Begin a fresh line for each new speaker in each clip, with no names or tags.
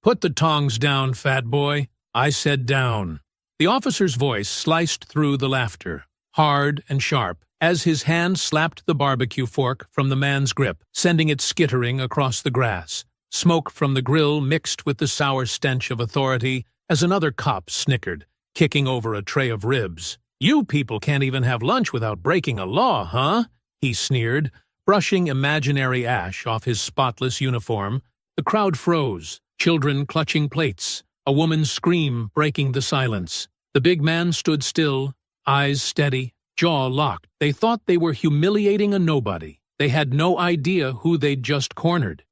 Put the tongs down, fat boy. I said down. The officer's voice sliced through the laughter, hard and sharp, as his hand slapped the barbecue fork from the man's grip, sending it skittering across the grass. Smoke from the grill mixed with the sour stench of authority as another cop snickered, kicking over a tray of ribs. "You people can't even have lunch without breaking a law, huh?" he sneered, brushing imaginary ash off his spotless uniform. The crowd froze, children clutching plates, a woman's scream breaking the silence. The big man stood still, eyes steady, jaw locked. They thought they were humiliating a nobody. They had no idea who they'd just cornered.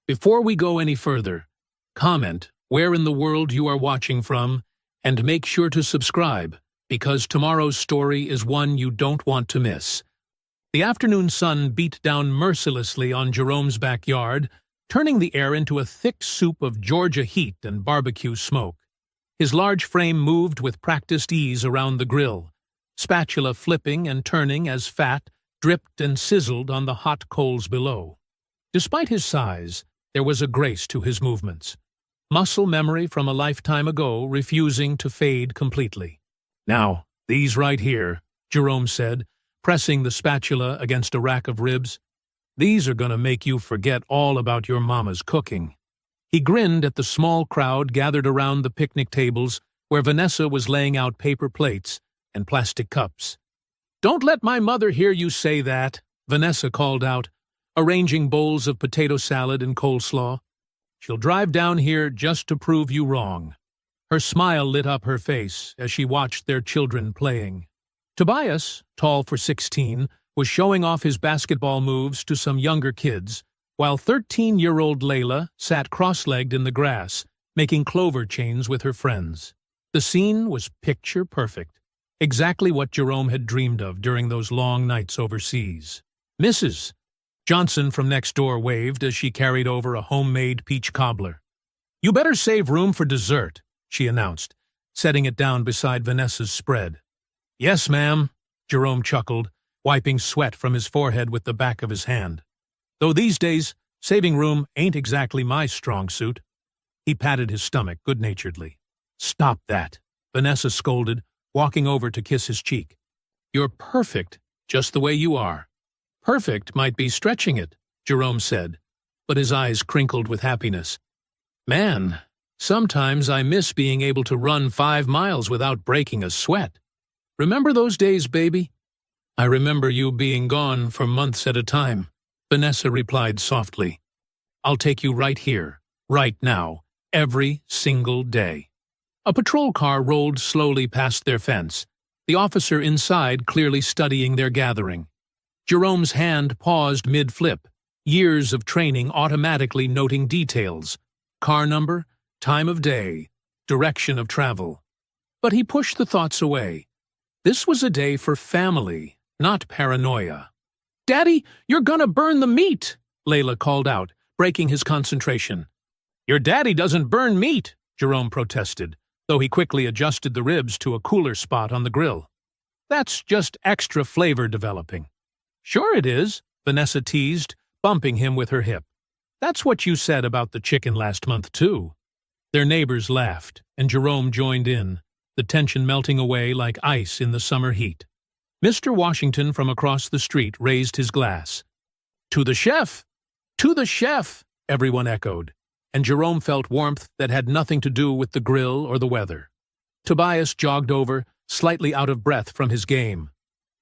Before we go any further, comment where in the world you are watching from, and make sure to subscribe, because tomorrow's story is one you don't want to miss. The afternoon sun beat down mercilessly on Jerome's backyard, turning the air into a thick soup of Georgia heat and barbecue smoke. His large frame moved with practiced ease around the grill, spatula flipping and turning as fat dripped and sizzled on the hot coals below. Despite his size, there was a grace to his movements, muscle memory from a lifetime ago refusing to fade completely. "Now, these right here," Jerome said, pressing the spatula against a rack of ribs. "These are gonna make you forget all about your mama's cooking." He grinned at the small crowd gathered around the picnic tables where Vanessa was laying out paper plates and plastic cups. "Don't let my mother hear you say that," Vanessa called out, arranging bowls of potato salad and coleslaw. "She'll drive down here just to prove you wrong." Her smile lit up her face as she watched their children playing. Tobias, tall for 16, was showing off his basketball moves to some younger kids, while 13-year-old Layla sat cross-legged in the grass, making clover chains with her friends. The scene was picture perfect, exactly what Jerome had dreamed of during those long nights overseas. "Mrs. Johnson from next door waved as she carried over a homemade peach cobbler. "You better save room for dessert," she announced, setting it down beside Vanessa's spread. "Yes, ma'am," Jerome chuckled, wiping sweat from his forehead with the back of his hand. "Though these days, saving room ain't exactly my strong suit." He patted his stomach good-naturedly. "Stop that," Vanessa scolded, walking over to kiss his cheek. "You're perfect, just the way you are." "Perfect might be stretching it," Jerome said, but his eyes crinkled with happiness. "Man, sometimes I miss being able to run 5 miles without breaking a sweat. Remember those days, baby?" "I remember you being gone for months at a time," Vanessa replied softly. "I'll take you right here, right now, every single day." A patrol car rolled slowly past their fence, the officer inside clearly studying their gathering. Jerome's hand paused mid-flip, years of training automatically noting details: car number, time of day, direction of travel. But he pushed the thoughts away. This was a day for family, not paranoia. "Daddy, you're gonna burn the meat!" Layla called out, breaking his concentration. "Your daddy doesn't burn meat," Jerome protested, though he quickly adjusted the ribs to a cooler spot on the grill. "That's just extra flavor developing." "Sure it is," Vanessa teased, bumping him with her hip. "That's what you said about the chicken last month, too." Their neighbors laughed, and Jerome joined in, the tension melting away like ice in the summer heat. Mr. Washington from across the street raised his glass. "To the chef! To the chef!" everyone echoed, and Jerome felt warmth that had nothing to do with the grill or the weather. Tobias jogged over, slightly out of breath from his game.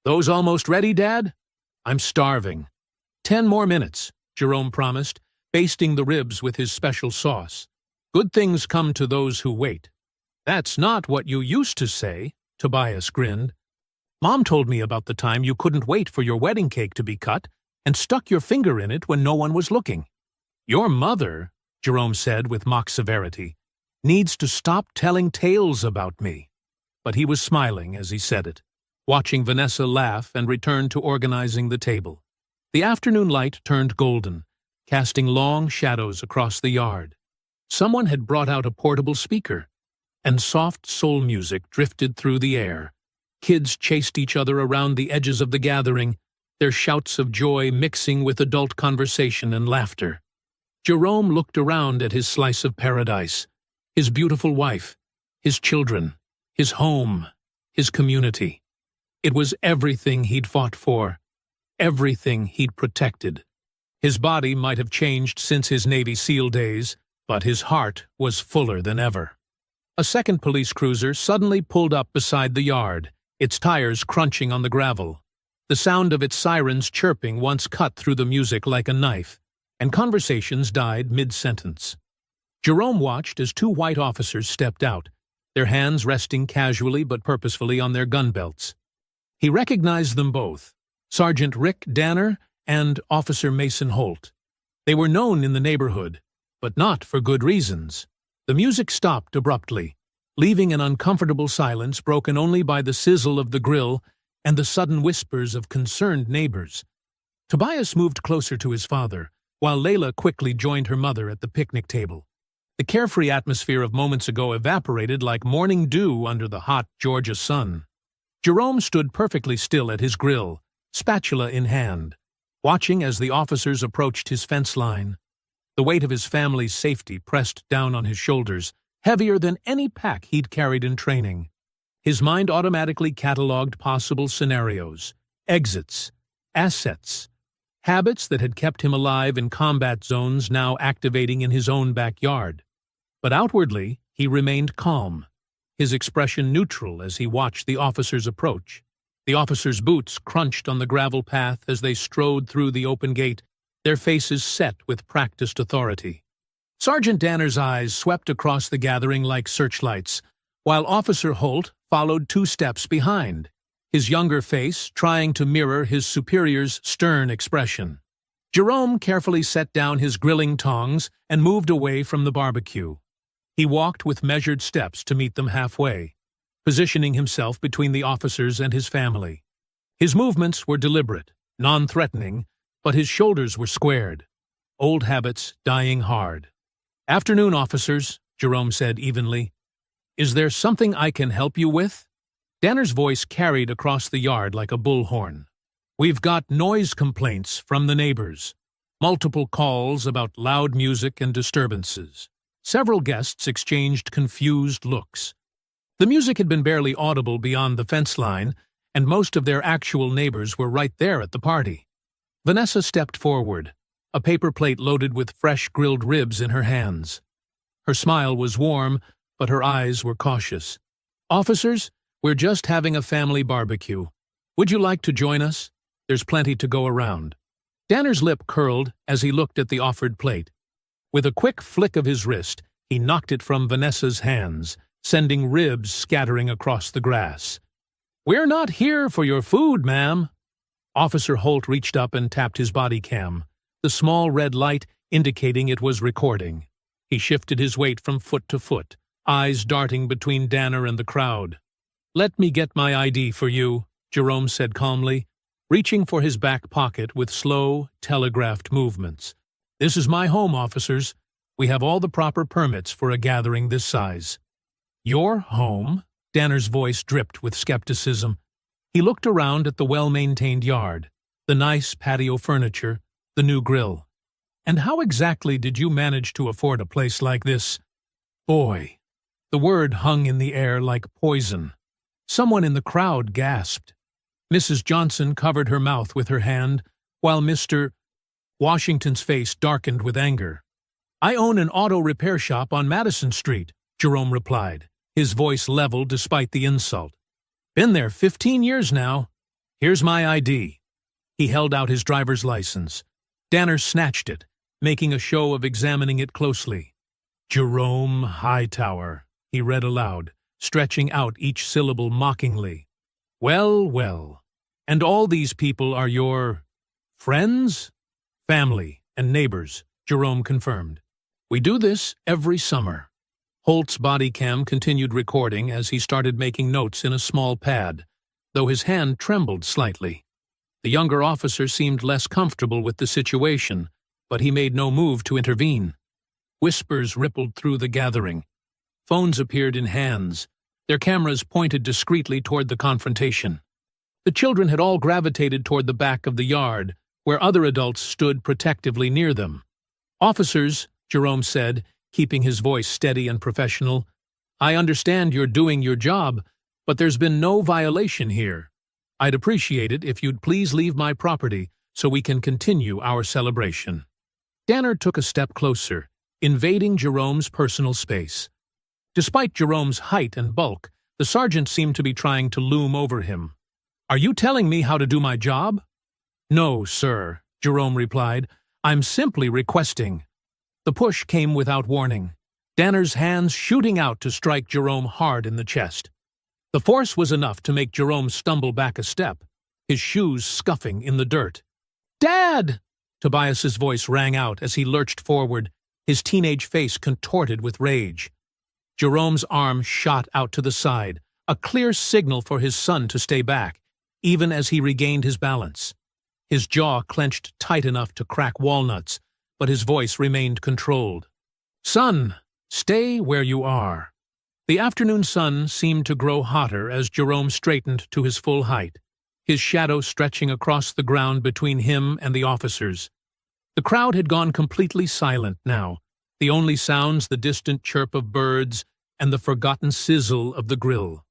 "Those almost ready, Dad?" "I'm starving." 10 more minutes, Jerome promised, basting the ribs with his special sauce. "Good things come to those who wait." "That's not what you used to say," Tobias grinned. "Mom told me about the time you couldn't wait for your wedding cake to be cut and stuck your finger in it when no one was looking." "Your mother," Jerome said with mock severity, "needs to stop telling tales about me." But he was smiling as he said it, watching Vanessa laugh and return to organizing the table. The afternoon light turned golden, casting long shadows across the yard. Someone had brought out a portable speaker, and soft soul music drifted through the air. Kids chased each other around the edges of the gathering, their shouts of joy mixing with adult conversation and laughter. Jerome looked around at his slice of paradise, his beautiful wife, his children, his home, his community. It was everything he'd fought for, everything he'd protected. His body might have changed since his Navy SEAL days, but his heart was fuller than ever. A second police cruiser suddenly pulled up beside the yard, its tires crunching on the gravel. The sound of its sirens chirping once cut through the music like a knife, and conversations died mid-sentence. Jerome watched as two white officers stepped out, their hands resting casually but purposefully on their gun belts. He recognized them both, Sergeant Rick Danner and Officer Mason Holt. They were known in the neighborhood, but not for good reasons. The music stopped abruptly, leaving an uncomfortable silence broken only by the sizzle of the grill and the sudden whispers of concerned neighbors. Tobias moved closer to his father, while Layla quickly joined her mother at the picnic table. The carefree atmosphere of moments ago evaporated like morning dew under the hot Georgia sun. Jerome stood perfectly still at his grill, spatula in hand, watching as the officers approached his fence line. The weight of his family's safety pressed down on his shoulders, heavier than any pack he'd carried in training. His mind automatically catalogued possible scenarios, exits, assets, habits that had kept him alive in combat zones now activating in his own backyard. But outwardly, he remained calm, his expression neutral as he watched the officers approach. The officers' boots crunched on the gravel path as they strode through the open gate, their faces set with practiced authority. Sergeant Danner's eyes swept across the gathering like searchlights, while Officer Holt followed 2 steps behind, his younger face trying to mirror his superior's stern expression. Jerome carefully set down his grilling tongs and moved away from the barbecue. He walked with measured steps to meet them halfway, positioning himself between the officers and his family. His movements were deliberate, non-threatening, but his shoulders were squared, old habits dying hard. "Afternoon, officers," Jerome said evenly. "Is there something I can help you with?" Danner's voice carried across the yard like a bullhorn. "We've got noise complaints from the neighbors, multiple calls about loud music and disturbances." Several guests exchanged confused looks. The music had been barely audible beyond the fence line, and most of their actual neighbors were right there at the party. Vanessa stepped forward, a paper plate loaded with fresh grilled ribs in her hands. Her smile was warm, but her eyes were cautious. "Officers, we're just having a family barbecue. Would you like to join us? There's plenty to go around." Danner's lip curled as he looked at the offered plate. With a quick flick of his wrist, he knocked it from Vanessa's hands, sending ribs scattering across the grass. "We're not here for your food, ma'am." Officer Holt reached up and tapped his body cam, the small red light indicating it was recording. He shifted his weight from foot to foot, eyes darting between Danner and the crowd. "Let me get my ID for you," Jerome said calmly, reaching for his back pocket with slow, telegraphed movements. "This is my home, officers. We have all the proper permits for a gathering this size." "Your home?" Danner's voice dripped with skepticism. He looked around at the well-maintained yard, the nice patio furniture, the new grill. "And how exactly did you manage to afford a place like this?" "Boy." The word hung in the air like poison. Someone in the crowd gasped. Mrs. Johnson covered her mouth with her hand, while Mr. Washington's face darkened with anger. "I own an auto repair shop on Madison Street," Jerome replied, his voice level despite the insult. "Been there 15 years now. Here's my ID." He held out his driver's license. Danner snatched it, making a show of examining it closely. "Jerome Hightower," he read aloud, stretching out each syllable mockingly. "Well, well. And all these people are your friends?" "Family and neighbors," Jerome confirmed. "We do this every summer." Holt's body cam continued recording as he started making notes in a small pad, though his hand trembled slightly. The younger officer seemed less comfortable with the situation, but he made no move to intervene. Whispers rippled through the gathering. Phones appeared in hands, their cameras pointed discreetly toward the confrontation. The children had all gravitated toward the back of the yard, where other adults stood protectively near them. Officers, Jerome said, keeping his voice steady and professional, I understand you're doing your job, but there's been no violation here. I'd appreciate it if you'd please leave my property so we can continue our celebration. Danner took a step closer, invading Jerome's personal space. Despite Jerome's height and bulk, the sergeant seemed to be trying to loom over him. Are you telling me how to do my job? No, sir, Jerome replied. I'm simply requesting. The push came without warning, Danner's hands shooting out to strike Jerome hard in the chest. The force was enough to make Jerome stumble back a step, his shoes scuffing in the dirt. Dad! Tobias's voice rang out as he lurched forward, his teenage face contorted with rage. Jerome's arm shot out to the side, a clear signal for his son to stay back, even as he regained his balance. His jaw clenched tight enough to crack walnuts, but his voice remained controlled. Son, stay where you are. The afternoon sun seemed to grow hotter as Jerome straightened to his full height, his shadow stretching across the ground between him and the officers. The crowd had gone completely silent now, the only sounds the distant chirp of birds and the forgotten sizzle of the grill.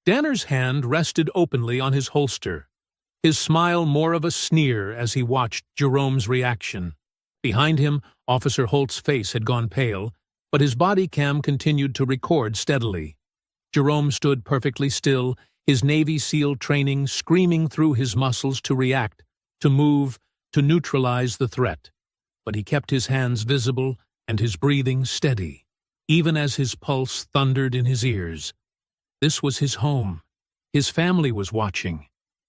Danner's hand rested openly on his holster, his smile more of a sneer as he watched Jerome's reaction. Behind him, Officer Holt's face had gone pale, but his body cam continued to record steadily. Jerome stood perfectly still, his Navy SEAL training screaming through his muscles to react, to move, to neutralize the threat. But he kept his hands visible and his breathing steady, even as his pulse thundered in his ears. This was his home. His family was watching,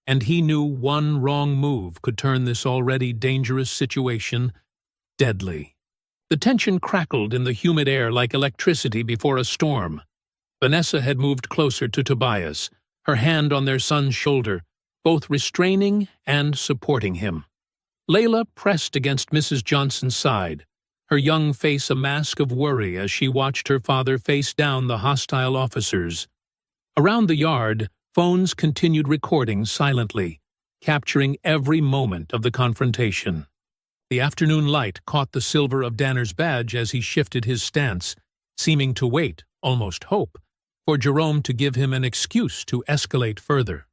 and he knew one wrong move could turn this already dangerous situation deadly. The tension crackled in the humid air like electricity before a storm. Vanessa had moved closer to Tobias, her hand on their son's shoulder, both restraining and supporting him. Layla pressed against Mrs. Johnson's side, her young face a mask of worry as she watched her father face down the hostile officers. Around the yard, phones continued recording silently, capturing every moment of the confrontation. The afternoon light caught the silver of Danner's badge as he shifted his stance, seeming to wait, almost hope, for Jerome to give him an excuse to escalate further.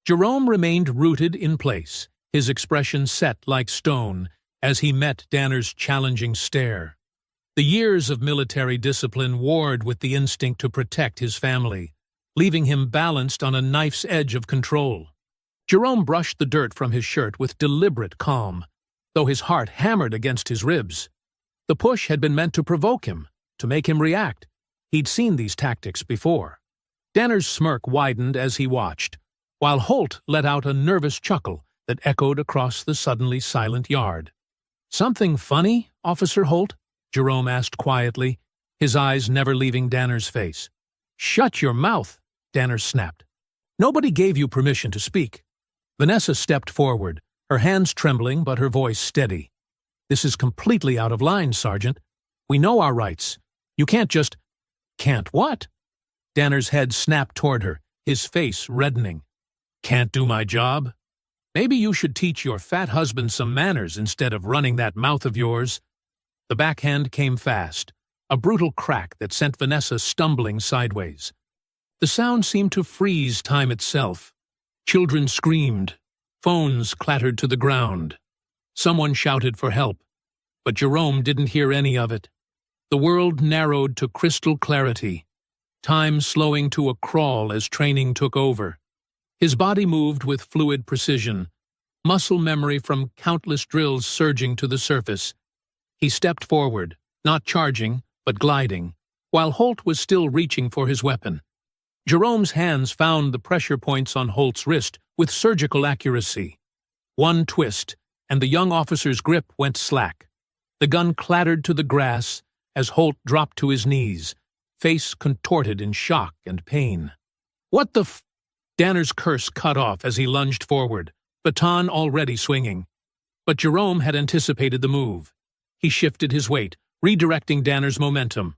Jerome remained rooted in place, his expression set like stone as he met Danner's challenging stare. The years of military discipline warred with the instinct to protect his family, leaving him balanced on a knife's edge of control. Jerome brushed the dirt from his shirt with deliberate calm, though his heart hammered against his ribs. The push had been meant to provoke him, to make him react. He'd seen these tactics before. Danner's smirk widened as he watched, while Holt let out a nervous chuckle that echoed across the suddenly silent yard. Something funny, Officer Holt? Jerome asked quietly, his eyes never leaving Danner's face. Shut your mouth, Danner snapped. Nobody gave you permission to speak. Vanessa stepped forward, her hands trembling but her voice steady. This is completely out of line, Sergeant. We know our rights. You can't just... Can't what? Danner's head snapped toward her, his face reddening. Can't do my job? Maybe you should teach your fat husband some manners instead of running that mouth of yours. The backhand came fast, a brutal crack that sent Vanessa stumbling sideways. The sound seemed to freeze time itself. Children screamed. Phones clattered to the ground. Someone shouted for help, but Jerome didn't hear any of it. The world narrowed to crystal clarity, time slowing to a crawl as training took over. His body moved with fluid precision, muscle memory from countless drills surging to the surface. He stepped forward, not charging, but gliding, while Holt was still reaching for his weapon. Jerome's hands found the pressure points on Holt's wrist with surgical accuracy. One twist, and the young officer's grip went slack. The gun clattered to the grass as Holt dropped to his knees, face contorted in shock and pain. What the f... Danner's curse cut off as he lunged forward, baton already swinging. But Jerome had anticipated the move. He shifted his weight, redirecting Danner's momentum.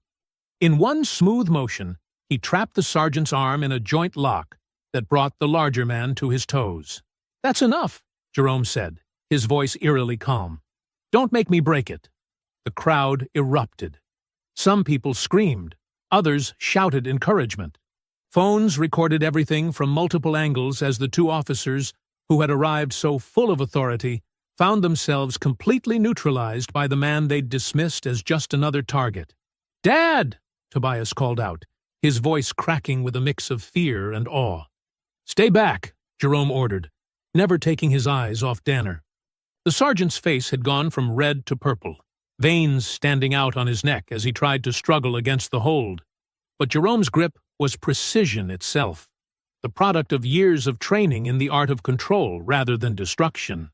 In one smooth motion, he trapped the sergeant's arm in a joint lock that brought the larger man to his toes. That's enough, Jerome said, his voice eerily calm. Don't make me break it. The crowd erupted. Some people screamed. Others shouted encouragement. Phones recorded everything from multiple angles as the two officers, who had arrived so full of authority, found themselves completely neutralized by the man they'd dismissed as just another target. "Dad!" Tobias called out, his voice cracking with a mix of fear and awe. "Stay back," Jerome ordered, never taking his eyes off Danner. The sergeant's face had gone from red to purple, veins standing out on his neck as he tried to struggle against the hold. But Jerome's grip was precision itself, the product of years of training in the art of control rather than destruction.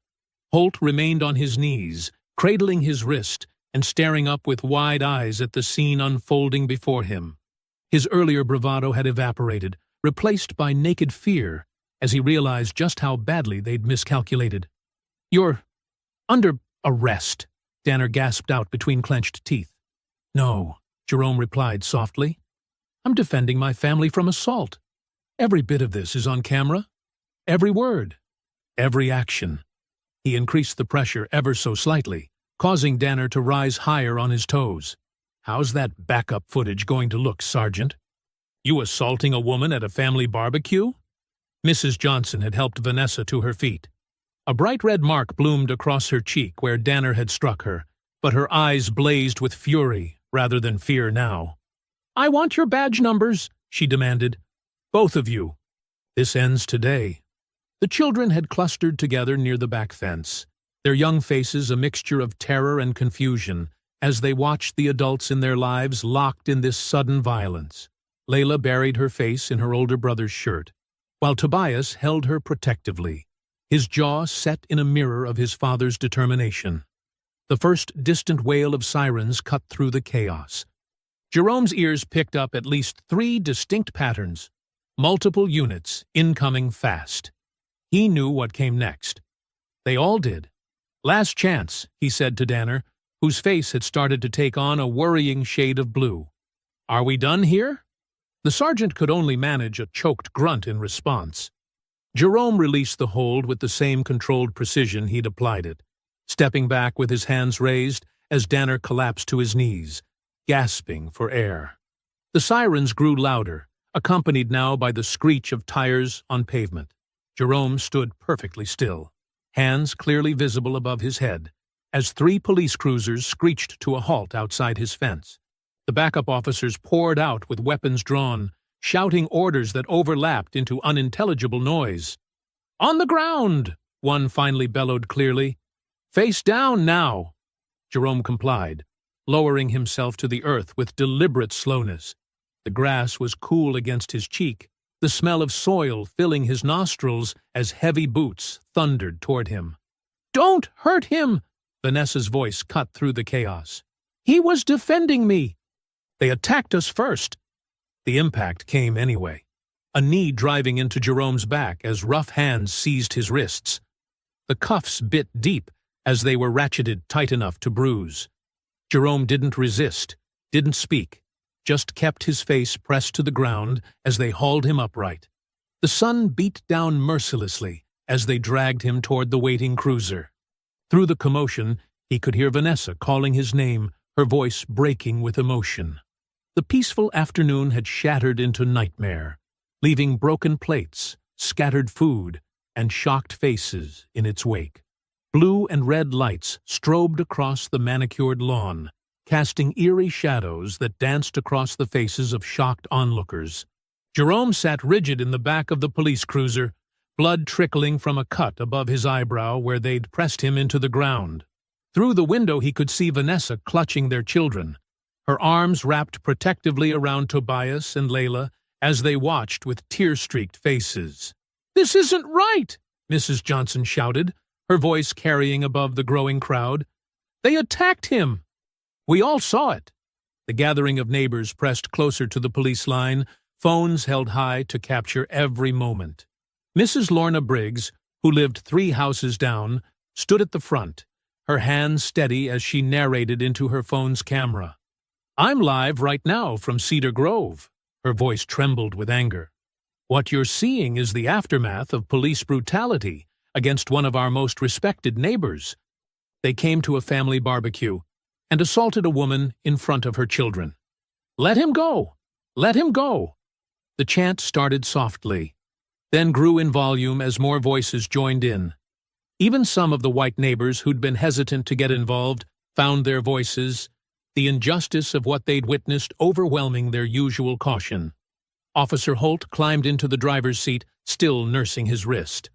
Holt remained on his knees, cradling his wrist and staring up with wide eyes at the scene unfolding before him. His earlier bravado had evaporated, replaced by naked fear, as he realized just how badly they'd miscalculated. "You're under arrest," Danner gasped out between clenched teeth. "No," Jerome replied softly. "I'm defending my family from assault. Every bit of this is on camera. Every word. Every action." He increased the pressure ever so slightly, causing Danner to rise higher on his toes. "How's that backup footage going to look, Sergeant? You assaulting a woman at a family barbecue?" Mrs. Johnson had helped Vanessa to her feet. A bright red mark bloomed across her cheek where Danner had struck her, but her eyes blazed with fury rather than fear now. "I want your badge numbers," she demanded. "Both of you. This ends today." The children had clustered together near the back fence, their young faces a mixture of terror and confusion as they watched the adults in their lives locked in this sudden violence. Layla buried her face in her older brother's shirt, while Tobias held her protectively, his jaw set in a mirror of his father's determination. The first distant wail of sirens cut through the chaos. Jerome's ears picked up at least 3 distinct patterns, multiple units, incoming fast. He knew what came next. They all did. "Last chance," he said to Danner, whose face had started to take on a worrying shade of blue. "Are we done here?" The sergeant could only manage a choked grunt in response. Jerome released the hold with the same controlled precision he'd applied it, stepping back with his hands raised as Danner collapsed to his knees, gasping for air. The sirens grew louder, accompanied now by the screech of tires on pavement. Jerome stood perfectly still, hands clearly visible above his head, as 3 police cruisers screeched to a halt outside his fence. The backup officers poured out with weapons drawn, shouting orders that overlapped into unintelligible noise. "On the ground!" one finally bellowed clearly. "Face down now!" Jerome complied, lowering himself to the earth with deliberate slowness. The grass was cool against his cheek, the smell of soil filling his nostrils as heavy boots thundered toward him. "Don't hurt him!" Vanessa's voice cut through the chaos. "He was defending me!" "They attacked us first!" The impact came anyway, a knee driving into Jerome's back as rough hands seized his wrists. The cuffs bit deep as they were ratcheted tight enough to bruise. Jerome didn't resist, didn't speak, just kept his face pressed to the ground as they hauled him upright. The sun beat down mercilessly as they dragged him toward the waiting cruiser. Through the commotion, he could hear Vanessa calling his name, her voice breaking with emotion. The peaceful afternoon had shattered into nightmare, leaving broken plates, scattered food, and shocked faces in its wake. Blue and red lights strobed across the manicured lawn, casting eerie shadows that danced across the faces of shocked onlookers. Jerome sat rigid in the back of the police cruiser, blood trickling from a cut above his eyebrow where they'd pressed him into the ground. Through the window he could see Vanessa clutching their children, her arms wrapped protectively around Tobias and Layla as they watched with tear-streaked faces. "This isn't right!" Mrs. Johnson shouted, her voice carrying above the growing crowd. "They attacked him!" We all saw it. The gathering of neighbors pressed closer to the police line, phones held high to capture every moment. Mrs. Lorna Briggs, who lived 3 houses down, stood at the front, her hands steady as she narrated into her phone's camera. "I'm live right now from Cedar Grove." Her voice trembled with anger. "What you're seeing is the aftermath of police brutality against one of our most respected neighbors. They came to a family barbecue. and assaulted a woman in front of her children. "Let him go! Let him go!" The chant started softly, then grew in volume as more voices joined in. Even some of the white neighbors who'd been hesitant to get involved found their voices, the injustice of what they'd witnessed overwhelming their usual caution. Officer Holt climbed into the driver's seat, still nursing his wrist.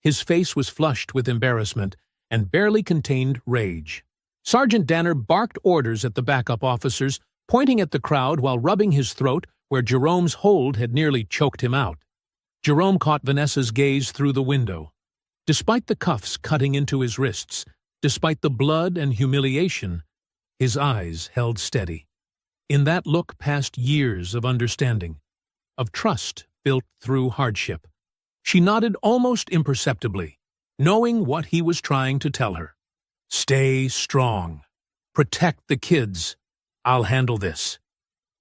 His face was flushed with embarrassment and barely contained rage. Sergeant Danner barked orders at the backup officers, pointing at the crowd while rubbing his throat where Jerome's hold had nearly choked him out. Jerome caught Vanessa's gaze through the window. Despite the cuffs cutting into his wrists, despite the blood and humiliation, his eyes held steady. In that look passed years of understanding, of trust built through hardship. She nodded almost imperceptibly, knowing what he was trying to tell her. "Stay strong. Protect the kids. I'll handle this."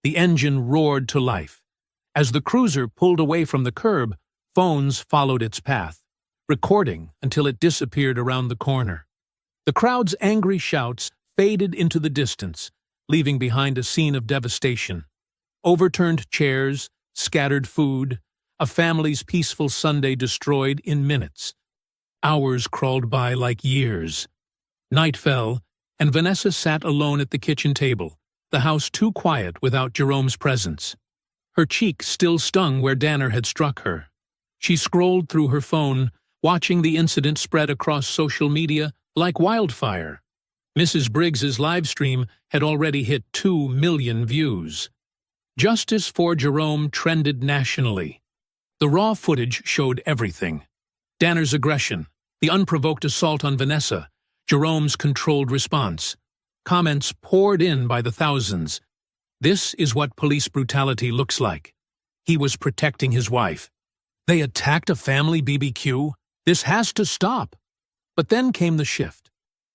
The engine roared to life. As the cruiser pulled away from the curb, phones followed its path, recording until it disappeared around the corner. The crowd's angry shouts faded into the distance, leaving behind a scene of devastation. Overturned chairs, scattered food, a family's peaceful Sunday destroyed in minutes. Hours crawled by like years. Night fell, and Vanessa sat alone at the kitchen table, the house too quiet without Jerome's presence. Her cheek still stung where Danner had struck her. She scrolled through her phone, watching the incident spread across social media like wildfire. Mrs. Briggs's live stream had already hit 2 million views. Justice for Jerome trended nationally. The raw footage showed everything. Danner's aggression, the unprovoked assault on Vanessa, Jerome's controlled response. Comments poured in by the thousands. This is what police brutality looks like. He was protecting his wife. They attacked a family BBQ? This has to stop. But then came the shift.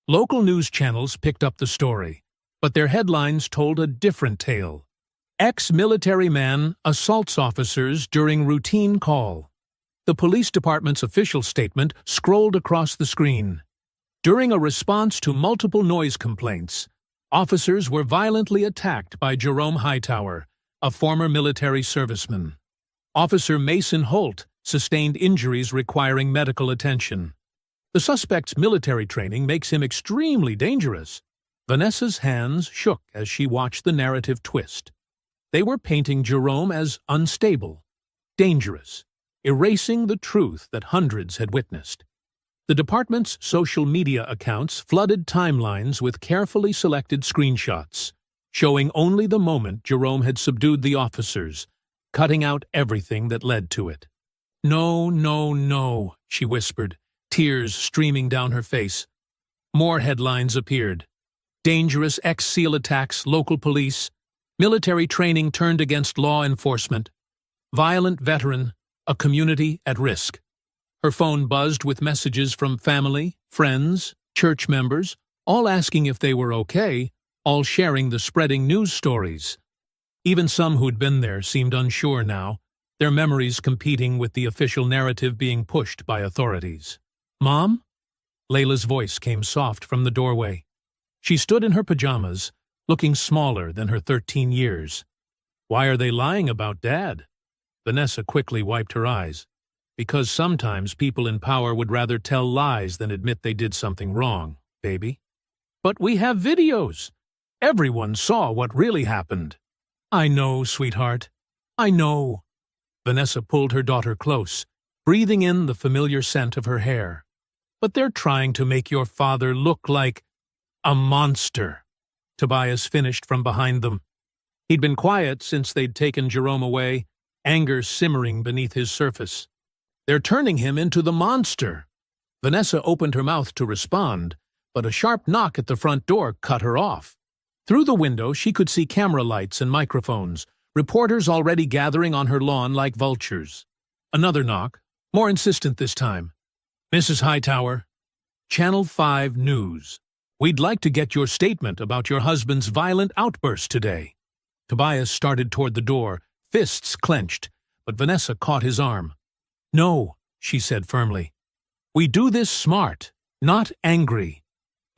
Local news channels picked up the story, but their headlines told a different tale. Ex-military man assaults officers during routine call. The police department's official statement scrolled across the screen. During a response to multiple noise complaints, officers were violently attacked by Jerome Hightower, a former military serviceman. Officer Mason Holt sustained injuries requiring medical attention. The suspect's military training makes him extremely dangerous. Vanessa's hands shook as she watched the narrative twist. They were painting Jerome as unstable, dangerous, erasing the truth that hundreds had witnessed. The department's social media accounts flooded timelines with carefully selected screenshots, showing only the moment Jerome had subdued the officers, cutting out everything that led to it. "No, no, no," she whispered, tears streaming down her face. More headlines appeared. Dangerous ex-SEAL attacks, local police, military training turned against law enforcement, violent veteran, a community at risk. Her phone buzzed with messages from family, friends, church members, all asking if they were okay, all sharing the spreading news stories. Even some who'd been there seemed unsure now, their memories competing with the official narrative being pushed by authorities. "Mom?" Layla's voice came soft from the doorway. She stood in her pajamas, looking smaller than her 13 years. "Why are they lying about Dad?" Vanessa quickly wiped her eyes. "Because sometimes people in power would rather tell lies than admit they did something wrong, baby." "But we have videos. Everyone saw what really happened." "I know, sweetheart. I know." Vanessa pulled her daughter close, breathing in the familiar scent of her hair. "But they're trying to make your father look like a monster." Tobias finished from behind them. He'd been quiet since they'd taken Jerome away, anger simmering beneath his surface. "They're turning him into the monster." Vanessa opened her mouth to respond, but a sharp knock at the front door cut her off. Through the window, she could see camera lights and microphones, reporters already gathering on her lawn like vultures. Another knock, more insistent this time. "Mrs. Hightower, Channel 5 News. We'd like to get your statement about your husband's violent outburst today." Tobias started toward the door, fists clenched, but Vanessa caught his arm. "No," she said firmly. "We do this smart, not angry.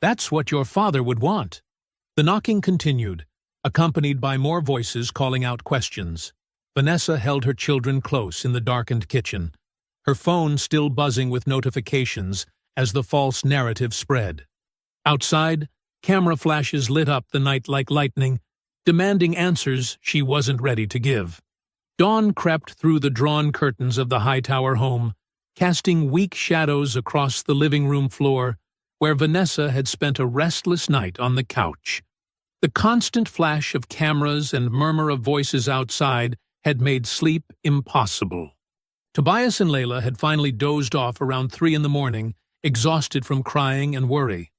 That's what your father would want." The knocking continued, accompanied by more voices calling out questions. Vanessa held her children close in the darkened kitchen, her phone still buzzing with notifications as the false narrative spread. Outside, camera flashes lit up the night like lightning, demanding answers she wasn't ready to give. Dawn crept through the drawn curtains of the Hightower home, casting weak shadows across the living room floor, where Vanessa had spent a restless night on the couch. The constant flash of cameras and murmur of voices outside had made sleep impossible. Tobias and Layla had finally dozed off around 3 a.m, exhausted from crying and worry.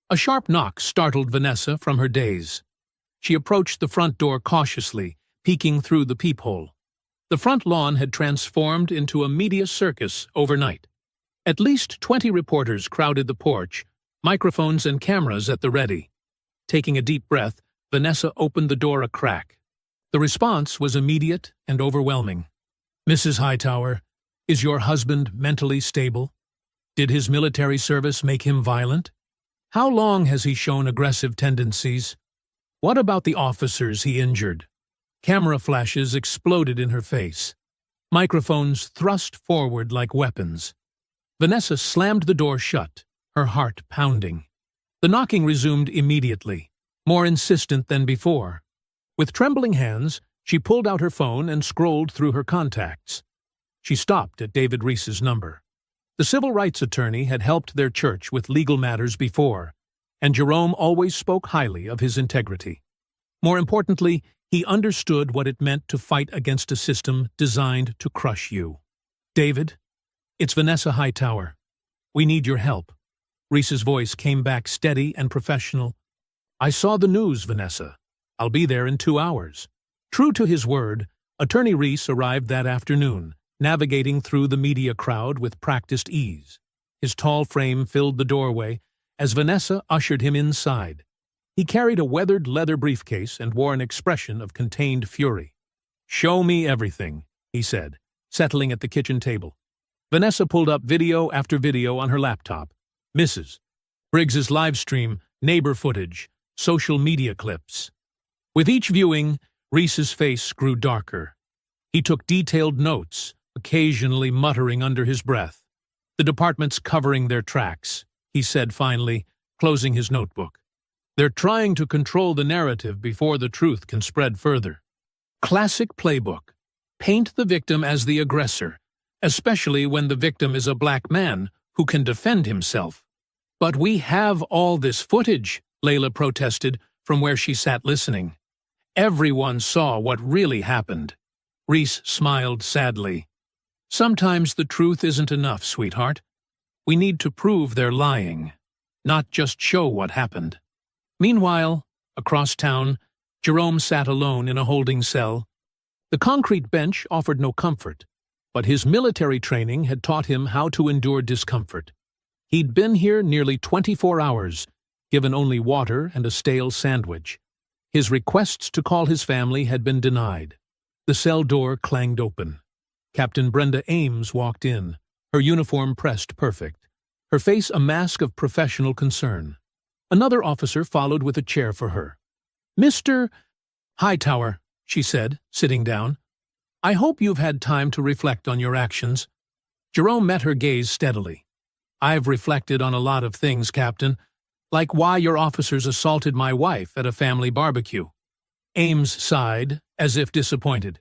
A sharp knock startled Vanessa from her daze. She approached the front door cautiously, peeking through the peephole. The front lawn had transformed into a media circus overnight. At least 20 reporters crowded the porch, microphones and cameras at the ready. Taking a deep breath, Vanessa opened the door a crack. The response was immediate and overwhelming. "Mrs. Hightower, is your husband mentally stable? Did his military service make him violent? How long has he shown aggressive tendencies? What about the officers he injured?" Camera flashes exploded in her face. Microphones thrust forward like weapons. Vanessa slammed the door shut, her heart pounding. The knocking resumed immediately, more insistent than before. With trembling hands, she pulled out her phone and scrolled through her contacts. She stopped at David Reese's number. The civil rights attorney had helped their church with legal matters before, and Jerome always spoke highly of his integrity. More importantly, he understood what it meant to fight against a system designed to crush you. "David, it's Vanessa Hightower. We need your help." Reese's voice came back steady and professional. "I saw the news, Vanessa. I'll be there in 2 hours." True to his word, Attorney Reese arrived that afternoon, navigating through the media crowd with practiced ease. His tall frame filled the doorway as Vanessa ushered him inside. He carried a weathered leather briefcase and wore an expression of contained fury. "Show me everything," he said, settling at the kitchen table. Vanessa pulled up video after video on her laptop. Mrs. Briggs's live stream, neighbor footage, social media clips. With each viewing, Reese's face grew darker. He took detailed notes, occasionally muttering under his breath. "The department's covering their tracks," he said finally, closing his notebook. "They're trying to control the narrative before the truth can spread further." Classic playbook. Paint the victim as the aggressor, especially when the victim is a black man who can defend himself. "But we have all this footage," Layla protested from where she sat listening. "Everyone saw what really happened." Reese smiled sadly. "Sometimes the truth isn't enough, sweetheart. We need to prove they're lying, not just show what happened." Meanwhile, across town, Jerome sat alone in a holding cell. The concrete bench offered no comfort, but his military training had taught him how to endure discomfort. He'd been here nearly 24 hours, given only water and a stale sandwich. His requests to call his family had been denied. The cell door clanged open. Captain Brenda Ames walked in, her uniform pressed perfect, her face a mask of professional concern. Another officer followed with a chair for her. "Mr. Hightower," she said, sitting down, "I hope you've had time to reflect on your actions." Jerome met her gaze steadily. "I've reflected on a lot of things, Captain, like why your officers assaulted my wife at a family barbecue." Ames sighed, as if disappointed.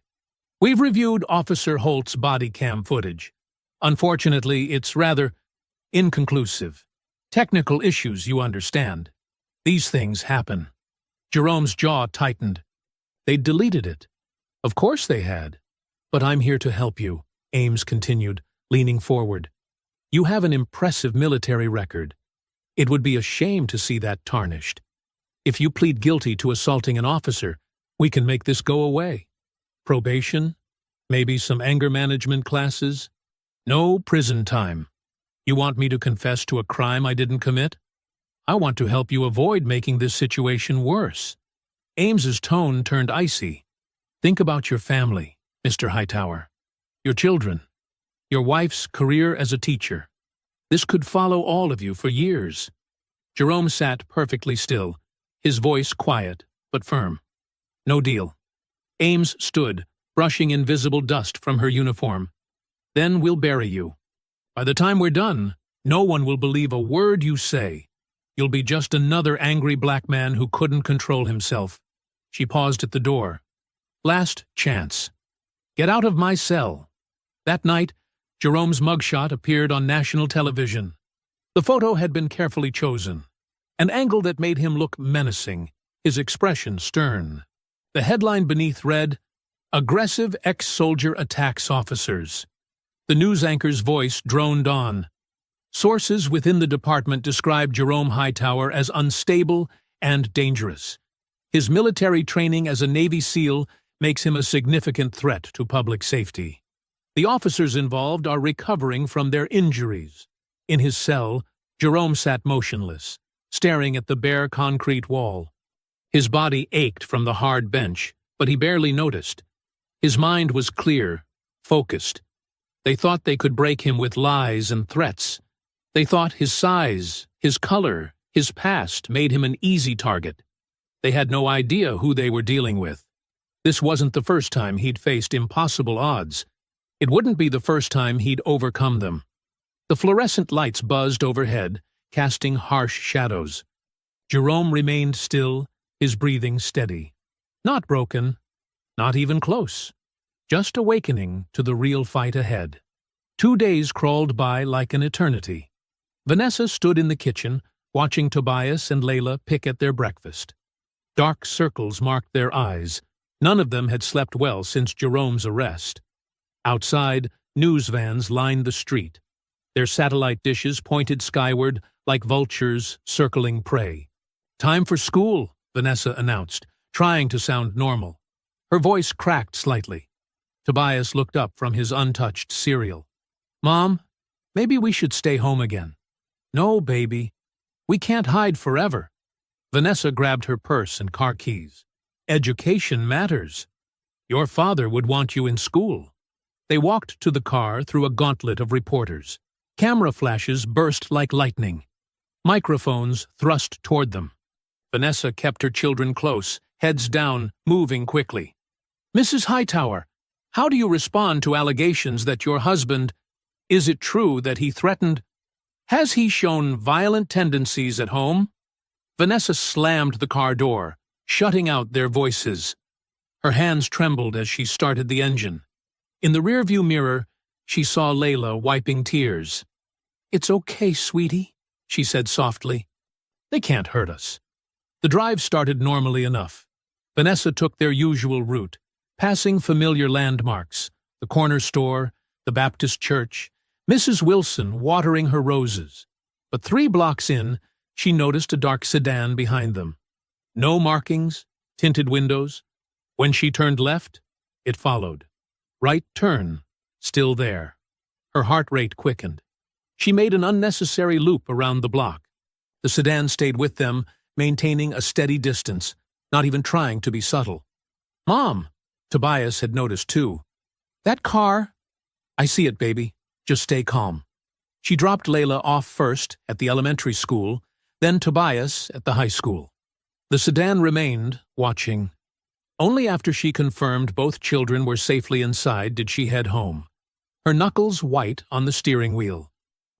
"We've reviewed Officer Holt's body cam footage. Unfortunately, it's rather inconclusive. Technical issues, you understand. These things happen." Jerome's jaw tightened. "They'd deleted it." "Of course they had. But I'm here to help you," Ames continued, leaning forward. "You have an impressive military record. It would be a shame to see that tarnished. If you plead guilty to assaulting an officer, we can make this go away. Probation? Maybe some anger management classes? No prison time. You want me to confess to a crime I didn't commit? I want to help you avoid making this situation worse." Ames's tone turned icy. "Think about your family, Mr. Hightower. Your children. Your wife's career as a teacher. This could follow all of you for years." Jerome sat perfectly still, his voice quiet but firm. No deal. Ames stood, brushing invisible dust from her uniform. Then we'll bury you. By the time we're done, no one will believe a word you say. You'll be just another angry black man who couldn't control himself. She paused at the door. Last chance. Get out of my cell. That night, Jerome's mugshot appeared on national television. The photo had been carefully chosen, an angle that made him look menacing, his expression stern. The headline beneath read, "Aggressive ex-soldier attacks officers." The news anchor's voice droned on. Sources within the department described Jerome Hightower as unstable and dangerous. His military training as a Navy SEAL makes him a significant threat to public safety. The officers involved are recovering from their injuries. In his cell, Jerome sat motionless, staring at the bare concrete wall. His body ached from the hard bench, but he barely noticed. His mind was clear, focused. They thought they could break him with lies and threats. They thought his size, his color, his past made him an easy target. They had no idea who they were dealing with. This wasn't the first time he'd faced impossible odds. It wouldn't be the first time he'd overcome them. The fluorescent lights buzzed overhead, casting harsh shadows. Jerome remained still, his breathing steady. Not broken, not even close. Just awakening to the real fight ahead. 2 days crawled by like an eternity. Vanessa stood in the kitchen, watching Tobias and Layla pick at their breakfast. Dark circles marked their eyes. None of them had slept well since Jerome's arrest. Outside, news vans lined the street. Their satellite dishes pointed skyward like vultures circling prey. "Time for school," Vanessa announced, trying to sound normal. Her voice cracked slightly. Tobias looked up from his untouched cereal. "Mom, maybe we should stay home again." "No, baby. We can't hide forever." Vanessa grabbed her purse and car keys. "Education matters. Your father would want you in school." They walked to the car through a gauntlet of reporters. Camera flashes burst like lightning. Microphones thrust toward them. Vanessa kept her children close, heads down, moving quickly. "Mrs. Hightower, how do you respond to allegations that your husband— is it true that he threatened— has he shown violent tendencies at home?" Vanessa slammed the car door, shutting out their voices. Her hands trembled as she started the engine. In the rearview mirror, she saw Layla wiping tears. "It's okay, sweetie," she said softly. "They can't hurt us." The drive started normally enough. Vanessa took their usual route, passing familiar landmarks, the corner store, the Baptist church, Mrs. Wilson watering her roses. But 3 blocks in, she noticed a dark sedan behind them. No markings, tinted windows. When she turned left, it followed. Right turn, still there. Her heart rate quickened. She made an unnecessary loop around the block. The sedan stayed with them, maintaining a steady distance, not even trying to be subtle. "Mom," Tobias had noticed too. "That car—" "I see it, baby. Just stay calm." She dropped Layla off first at the elementary school, then Tobias at the high school. The sedan remained, watching. Only after she confirmed both children were safely inside did she head home, her knuckles white on the steering wheel.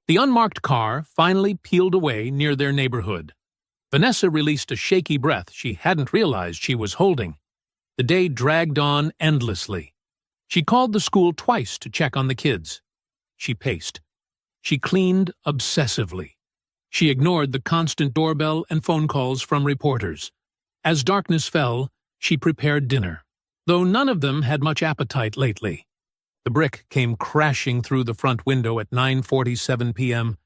The unmarked car finally peeled away near their neighborhood. Vanessa released a shaky breath she hadn't realized she was holding. The day dragged on endlessly. She called the school twice to check on the kids. She paced. She cleaned obsessively. She ignored the constant doorbell and phone calls from reporters. As darkness fell, she prepared dinner, though none of them had much appetite lately. The brick came crashing through the front window at 9:47 p.m.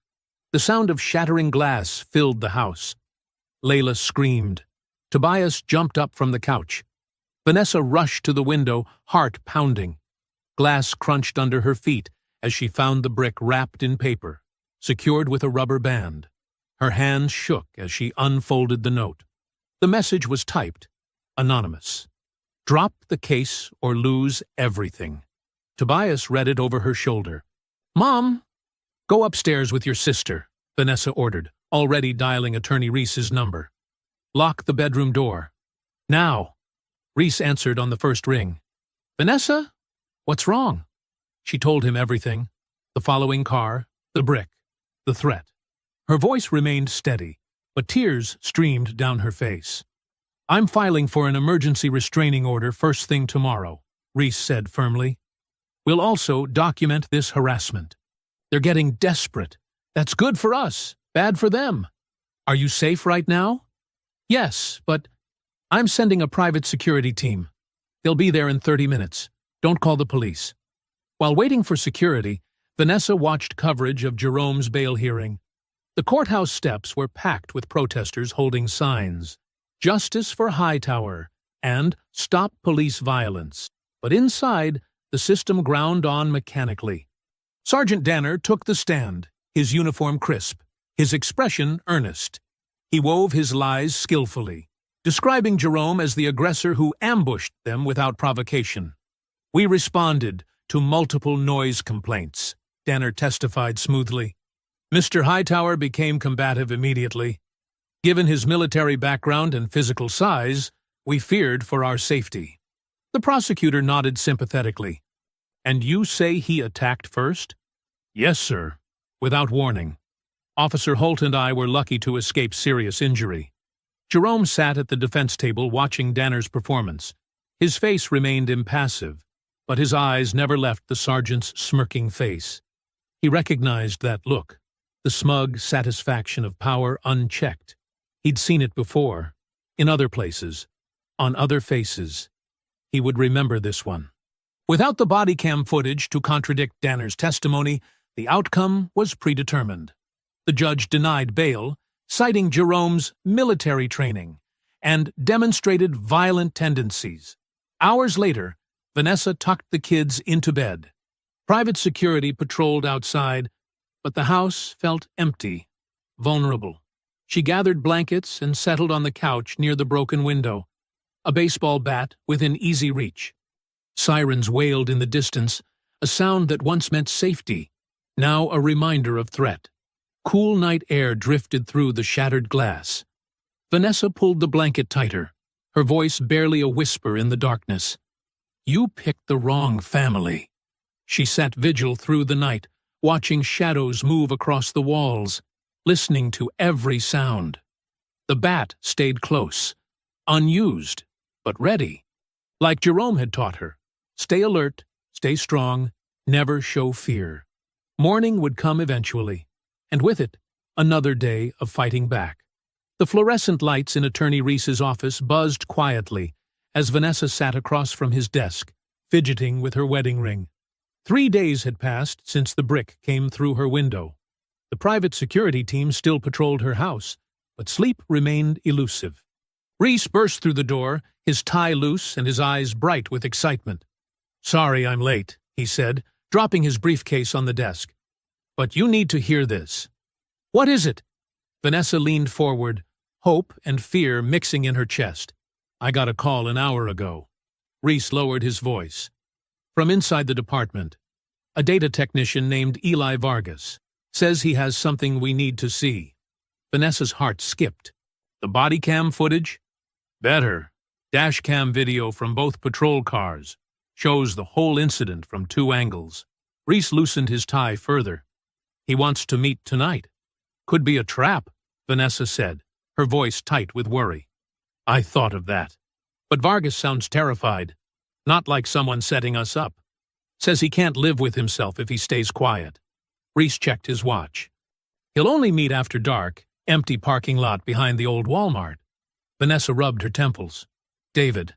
The sound of shattering glass filled the house. Layla screamed. Tobias jumped up from the couch. Vanessa rushed to the window, heart pounding. Glass crunched under her feet as she found the brick wrapped in paper, secured with a rubber band. Her hands shook as she unfolded the note. The message was typed, anonymous. "Drop the case or lose everything." Tobias read it over her shoulder. "Mom, go upstairs with your sister," Vanessa ordered, already dialing Attorney Reese's number. Lock the bedroom door. Now. Reese answered on the first ring. Vanessa? What's wrong? She told him everything. The following car, the brick, the threat. Her voice remained steady, but tears streamed down her face. I'm filing for an emergency restraining order first thing tomorrow, Reese said firmly. We'll also document this harassment. They're getting desperate. That's good for us, bad for them. Are you safe right now? Yes, but I'm sending a private security team. They'll be there in 30 minutes. Don't call the police. While waiting for security, Vanessa watched coverage of Jerome's bail hearing. The courthouse steps were packed with protesters holding signs, Justice for Hightower and Stop Police Violence. But inside, the system ground on mechanically. Sergeant Danner took the stand, his uniform crisp, his expression earnest. He wove his lies skillfully, describing Jerome as the aggressor who ambushed them without provocation. We responded to multiple noise complaints, Danner testified smoothly. Mr. Hightower became combative immediately. Given his military background and physical size, we feared for our safety. The prosecutor nodded sympathetically. And you say he attacked first? Yes, sir, without warning. Officer Holt and I were lucky to escape serious injury. Jerome sat at the defense table watching Danner's performance. His face remained impassive, but his eyes never left the sergeant's smirking face. He recognized that look, the smug satisfaction of power unchecked. He'd seen it before, in other places, on other faces. He would remember this one. Without the body cam footage to contradict Danner's testimony, the outcome was predetermined. The judge denied bail, citing Jerome's military training and demonstrated violent tendencies. Hours later, Vanessa tucked the kids into bed. Private security patrolled outside, but the house felt empty, vulnerable. She gathered blankets and settled on the couch near the broken window, a baseball bat within easy reach. Sirens wailed in the distance, a sound that once meant safety, now a reminder of threat. Cool night air drifted through the shattered glass. Vanessa pulled the blanket tighter, her voice barely a whisper in the darkness. You picked the wrong family. She sat vigil through the night, watching shadows move across the walls, listening to every sound. The bat stayed close, unused, but ready. Like Jerome had taught her, stay alert, stay strong, never show fear. Morning would come eventually, and with it, another day of fighting back. The fluorescent lights in Attorney Reese's office buzzed quietly as Vanessa sat across from his desk, fidgeting with her wedding ring. 3 days had passed since the brick came through her window. The private security team still patrolled her house, but sleep remained elusive. Reese burst through the door, his tie loose and his eyes bright with excitement. Sorry I'm late, he said, dropping his briefcase on the desk. But you need to hear this. What is it? Vanessa leaned forward, hope and fear mixing in her chest. I got a call an hour ago. Reese lowered his voice. From inside the department, a data technician named Eli Vargas says he has something we need to see. Vanessa's heart skipped. The body cam footage? Better. Dash cam video from both patrol cars. Shows the whole incident from 2 angles. Reese loosened his tie further. He wants to meet tonight. Could be a trap, Vanessa said, her voice tight with worry. I thought of that. But Vargas sounds terrified. Not like someone setting us up. Says he can't live with himself if he stays quiet. Reese checked his watch. He'll only meet after dark, empty parking lot behind the old Walmart. Vanessa rubbed her temples. David,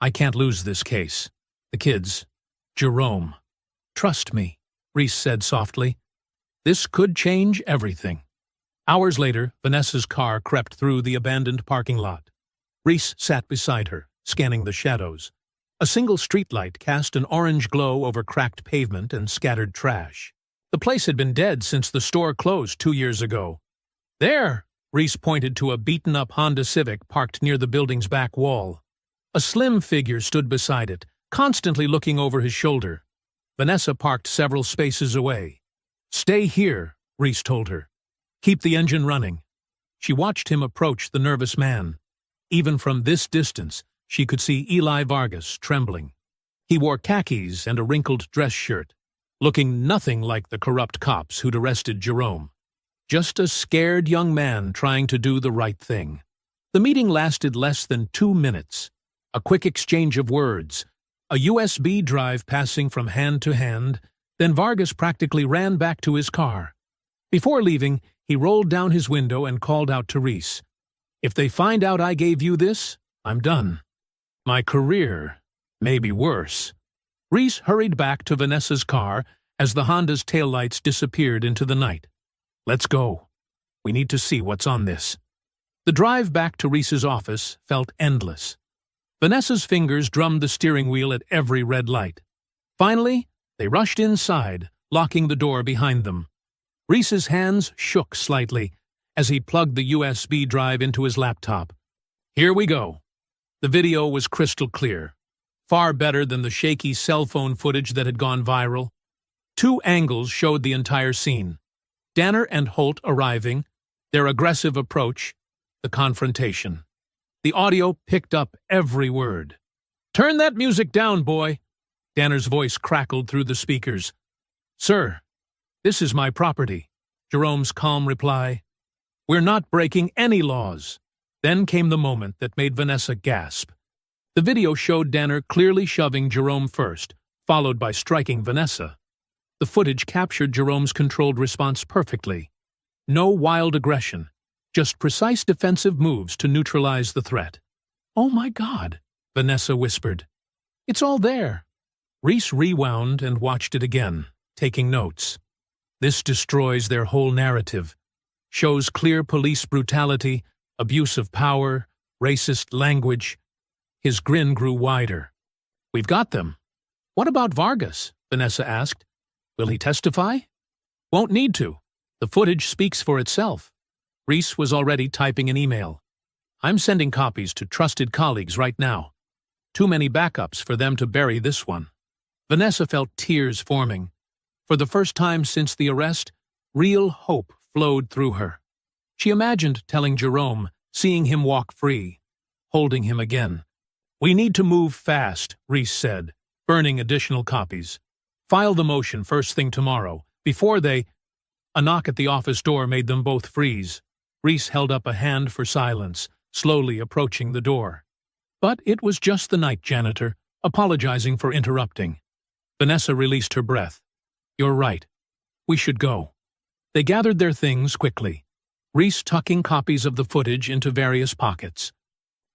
I can't lose this case. The kids. Jerome. Trust me, Reese said softly. This could change everything. Hours later, Vanessa's car crept through the abandoned parking lot. Reese sat beside her, scanning the shadows. A single streetlight cast an orange glow over cracked pavement and scattered trash. The place had been dead since the store closed 2 years ago. There, Reese pointed to a beaten-up Honda Civic parked near the building's back wall. A slim figure stood beside it, constantly looking over his shoulder. Vanessa parked several spaces away. Stay here, Reese told her. Keep the engine running. She watched him approach the nervous man, Even from this distance, she could see Eli Vargas trembling. He wore khakis and a wrinkled dress shirt, looking nothing like the corrupt cops who'd arrested Jerome. Just a scared young man trying to do the right thing. The meeting lasted less than 2 minutes. A quick exchange of words, a USB drive passing from hand to hand, then Vargas practically ran back to his car. Before leaving, he rolled down his window and called out to Reese, "If they find out I gave you this, I'm done. My career may be worse." Reese hurried back to Vanessa's car as the Honda's taillights disappeared into the night. "Let's go. We need to see what's on this." The drive back to Reese's office felt endless. Vanessa's fingers drummed the steering wheel at every red light. Finally, they rushed inside, locking the door behind them. Reese's hands shook slightly as he plugged the USB drive into his laptop. Here we go. The video was crystal clear, far better than the shaky cell phone footage that had gone viral. 2 angles showed the entire scene. Danner and Holt arriving, their aggressive approach, the confrontation. The audio picked up every word. "Turn that music down, boy!" Danner's voice crackled through the speakers. "Sir, this is my property." Jerome's calm reply, "We're not breaking any laws." Then came the moment that made Vanessa gasp. The video showed Danner clearly shoving Jerome first, followed by striking Vanessa. The footage captured Jerome's controlled response perfectly. No wild aggression, just precise defensive moves to neutralize the threat. "Oh my God," Vanessa whispered. "It's all there." Reese rewound and watched it again, taking notes. This destroys their whole narrative. Shows clear police brutality, abuse of power, racist language. His grin grew wider. "We've got them." "What about Vargas?" Vanessa asked. "Will he testify?" "Won't need to. The footage speaks for itself." Reese was already typing an email. "I'm sending copies to trusted colleagues right now. Too many backups for them to bury this one." Vanessa felt tears forming. For the first time since the arrest, real hope flowed through her. She imagined telling Jerome, seeing him walk free, holding him again. "We need to move fast," Reese said, burning additional copies. "File the motion first thing tomorrow, before they—" A knock at the office door made them both freeze. Reese held up a hand for silence, slowly approaching the door. But it was just the night janitor, apologizing for interrupting. Vanessa released her breath. "You're right. We should go." They gathered their things quickly, Reese tucking copies of the footage into various pockets.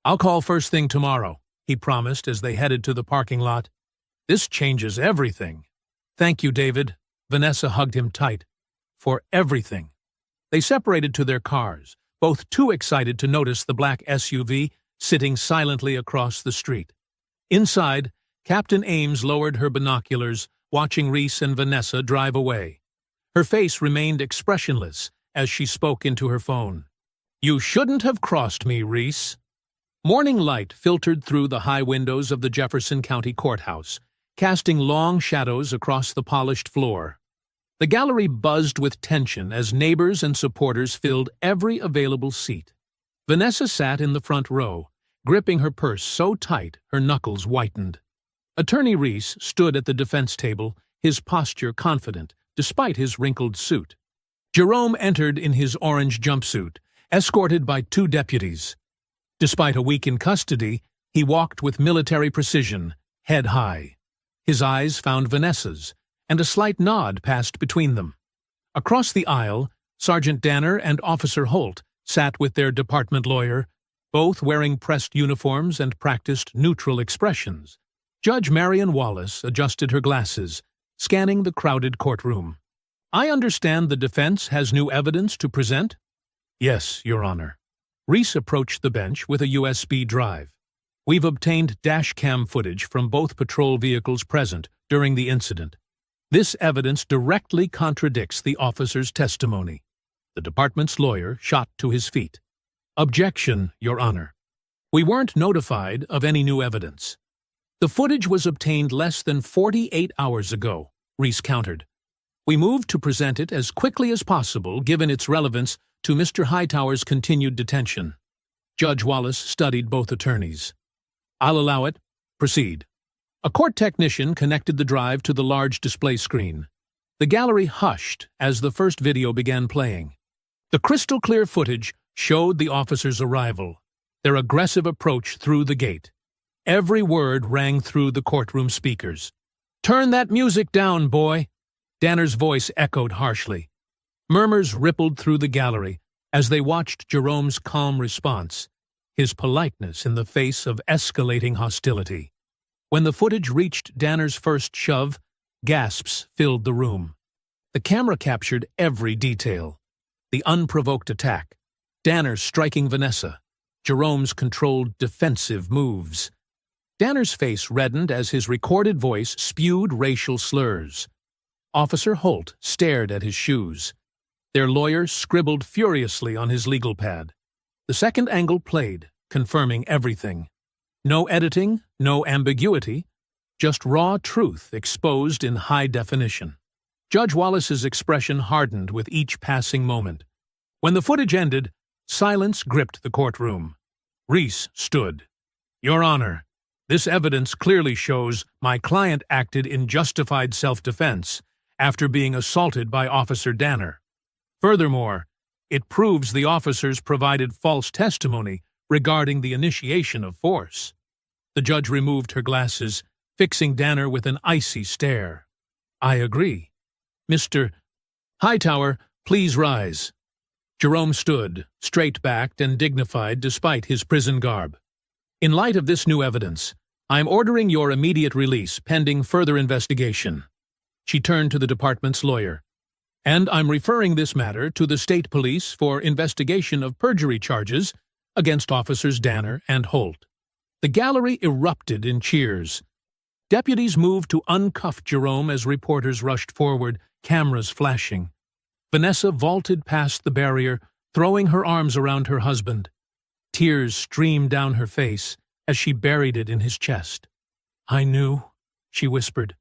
"I'll call first thing tomorrow," he promised as they headed to the parking lot. "This changes everything." "Thank you, David." Vanessa hugged him tight. "For everything." They separated to their cars, both too excited to notice the black SUV sitting silently across the street. Inside, Captain Ames lowered her binoculars, watching Reese and Vanessa drive away. Her face remained expressionless as she spoke into her phone. "You shouldn't have crossed me, Reese." Morning light filtered through the high windows of the Jefferson County Courthouse, casting long shadows across the polished floor. The gallery buzzed with tension as neighbors and supporters filled every available seat. Vanessa sat in the front row, gripping her purse so tight her knuckles whitened. Attorney Reese stood at the defense table, his posture confident, despite his wrinkled suit. Jerome entered in his orange jumpsuit, escorted by 2 deputies. Despite a week in custody, he walked with military precision, head high. His eyes found Vanessa's, and a slight nod passed between them. Across the aisle, Sergeant Danner and Officer Holt sat with their department lawyer, both wearing pressed uniforms and practiced neutral expressions. Judge Marion Wallace adjusted her glasses, scanning the crowded courtroom. "I understand the defense has new evidence to present?" "Yes, Your Honor." Reese approached the bench with a USB drive. "We've obtained dash-cam footage from both patrol vehicles present during the incident. This evidence directly contradicts the officer's testimony." The department's lawyer shot to his feet. "Objection, Your Honor. We weren't notified of any new evidence." "The footage was obtained less than 48 hours ago," Reese countered. "We moved to present it as quickly as possible given its relevance to Mr. Hightower's continued detention." Judge Wallace studied both attorneys. "I'll allow it. Proceed." A court technician connected the drive to the large display screen. The gallery hushed as the first video began playing. The crystal-clear footage showed the officers' arrival, their aggressive approach through the gate. Every word rang through the courtroom speakers. "Turn that music down, boy!" Danner's voice echoed harshly. Murmurs rippled through the gallery as they watched Jerome's calm response, his politeness in the face of escalating hostility. When the footage reached Danner's first shove, gasps filled the room. The camera captured every detail. The unprovoked attack, Danner striking Vanessa, Jerome's controlled defensive moves. Danner's face reddened as his recorded voice spewed racial slurs. Officer Holt stared at his shoes. Their lawyer scribbled furiously on his legal pad. The second angle played, confirming everything. No editing, no ambiguity, just raw truth exposed in high definition. Judge Wallace's expression hardened with each passing moment. When the footage ended, silence gripped the courtroom. Reese stood. "Your Honor, this evidence clearly shows my client acted in justified self-defense after being assaulted by Officer Danner. Furthermore, it proves the officers provided false testimony regarding the initiation of force." The judge removed her glasses, fixing Danner with an icy stare. "I agree. Mr. Hightower, please rise." Jerome stood, straight-backed and dignified despite his prison garb. "In light of this new evidence, I am ordering your immediate release pending further investigation." She turned to the department's lawyer. "And I'm referring this matter to the state police for investigation of perjury charges against Officers Danner and Holt." The gallery erupted in cheers. Deputies moved to uncuff Jerome as reporters rushed forward, cameras flashing. Vanessa vaulted past the barrier, throwing her arms around her husband. Tears streamed down her face as she buried it in his chest. "I knew," she whispered.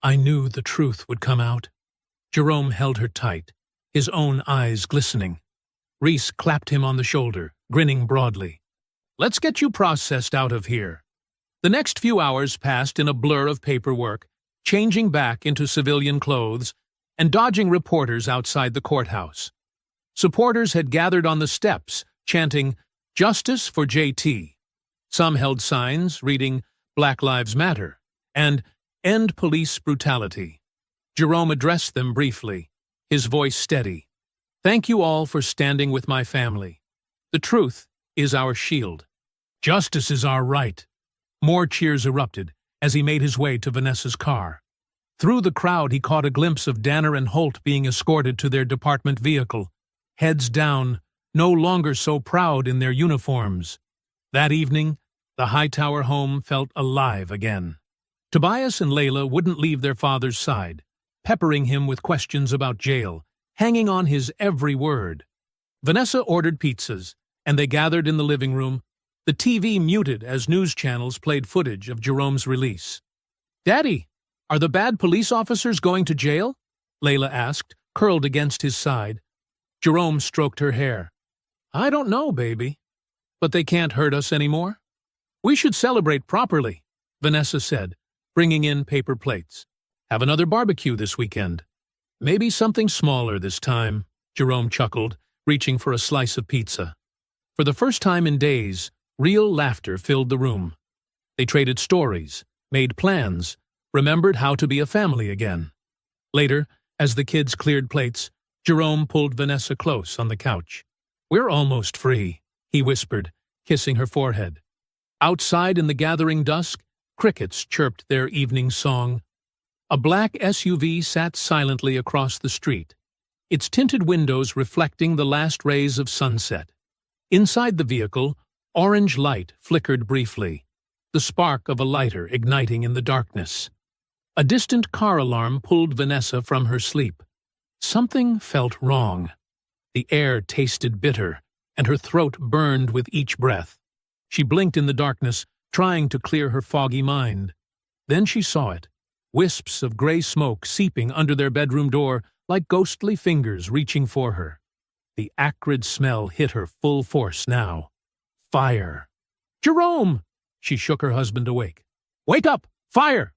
"I knew the truth would come out." Jerome held her tight, his own eyes glistening. Reese clapped him on the shoulder, grinning broadly. "Let's get you processed out of here." The next few hours passed in a blur of paperwork, changing back into civilian clothes and dodging reporters outside the courthouse. Supporters had gathered on the steps, chanting, "Justice for JT." Some held signs reading, "Black Lives Matter," and "End Police Brutality." Jerome addressed them briefly, his voice steady. "Thank you all for standing with my family. The truth is our shield. Justice is our right." More cheers erupted as he made his way to Vanessa's car. Through the crowd he caught a glimpse of Danner and Holt being escorted to their department vehicle, heads down, no longer so proud in their uniforms. That evening, the Hightower home felt alive again. Tobias and Layla wouldn't leave their father's side, peppering him with questions about jail, hanging on his every word. Vanessa ordered pizzas, and they gathered in the living room, the TV muted as news channels played footage of Jerome's release. "Daddy, are the bad police officers going to jail?" Layla asked, curled against his side. Jerome stroked her hair. "I don't know, baby. But they can't hurt us anymore." "We should celebrate properly," Vanessa said, bringing in paper plates. "Have another barbecue this weekend." "Maybe something smaller this time," Jerome chuckled, reaching for a slice of pizza. For the first time in days, real laughter filled the room. They traded stories, made plans, remembered how to be a family again. Later, as the kids cleared plates, Jerome pulled Vanessa close on the couch. "We're almost free," he whispered, kissing her forehead. Outside in the gathering dusk, crickets chirped their evening song. A black SUV sat silently across the street, its tinted windows reflecting the last rays of sunset. Inside the vehicle, orange light flickered briefly, the spark of a lighter igniting in the darkness. A distant car alarm pulled Vanessa from her sleep. Something felt wrong. The air tasted bitter, and her throat burned with each breath. She blinked in the darkness, trying to clear her foggy mind. Then she saw it, wisps of gray smoke seeping under their bedroom door like ghostly fingers reaching for her. The acrid smell hit her full force now. Fire. Jerome! She shook her husband awake. Wake up! Fire!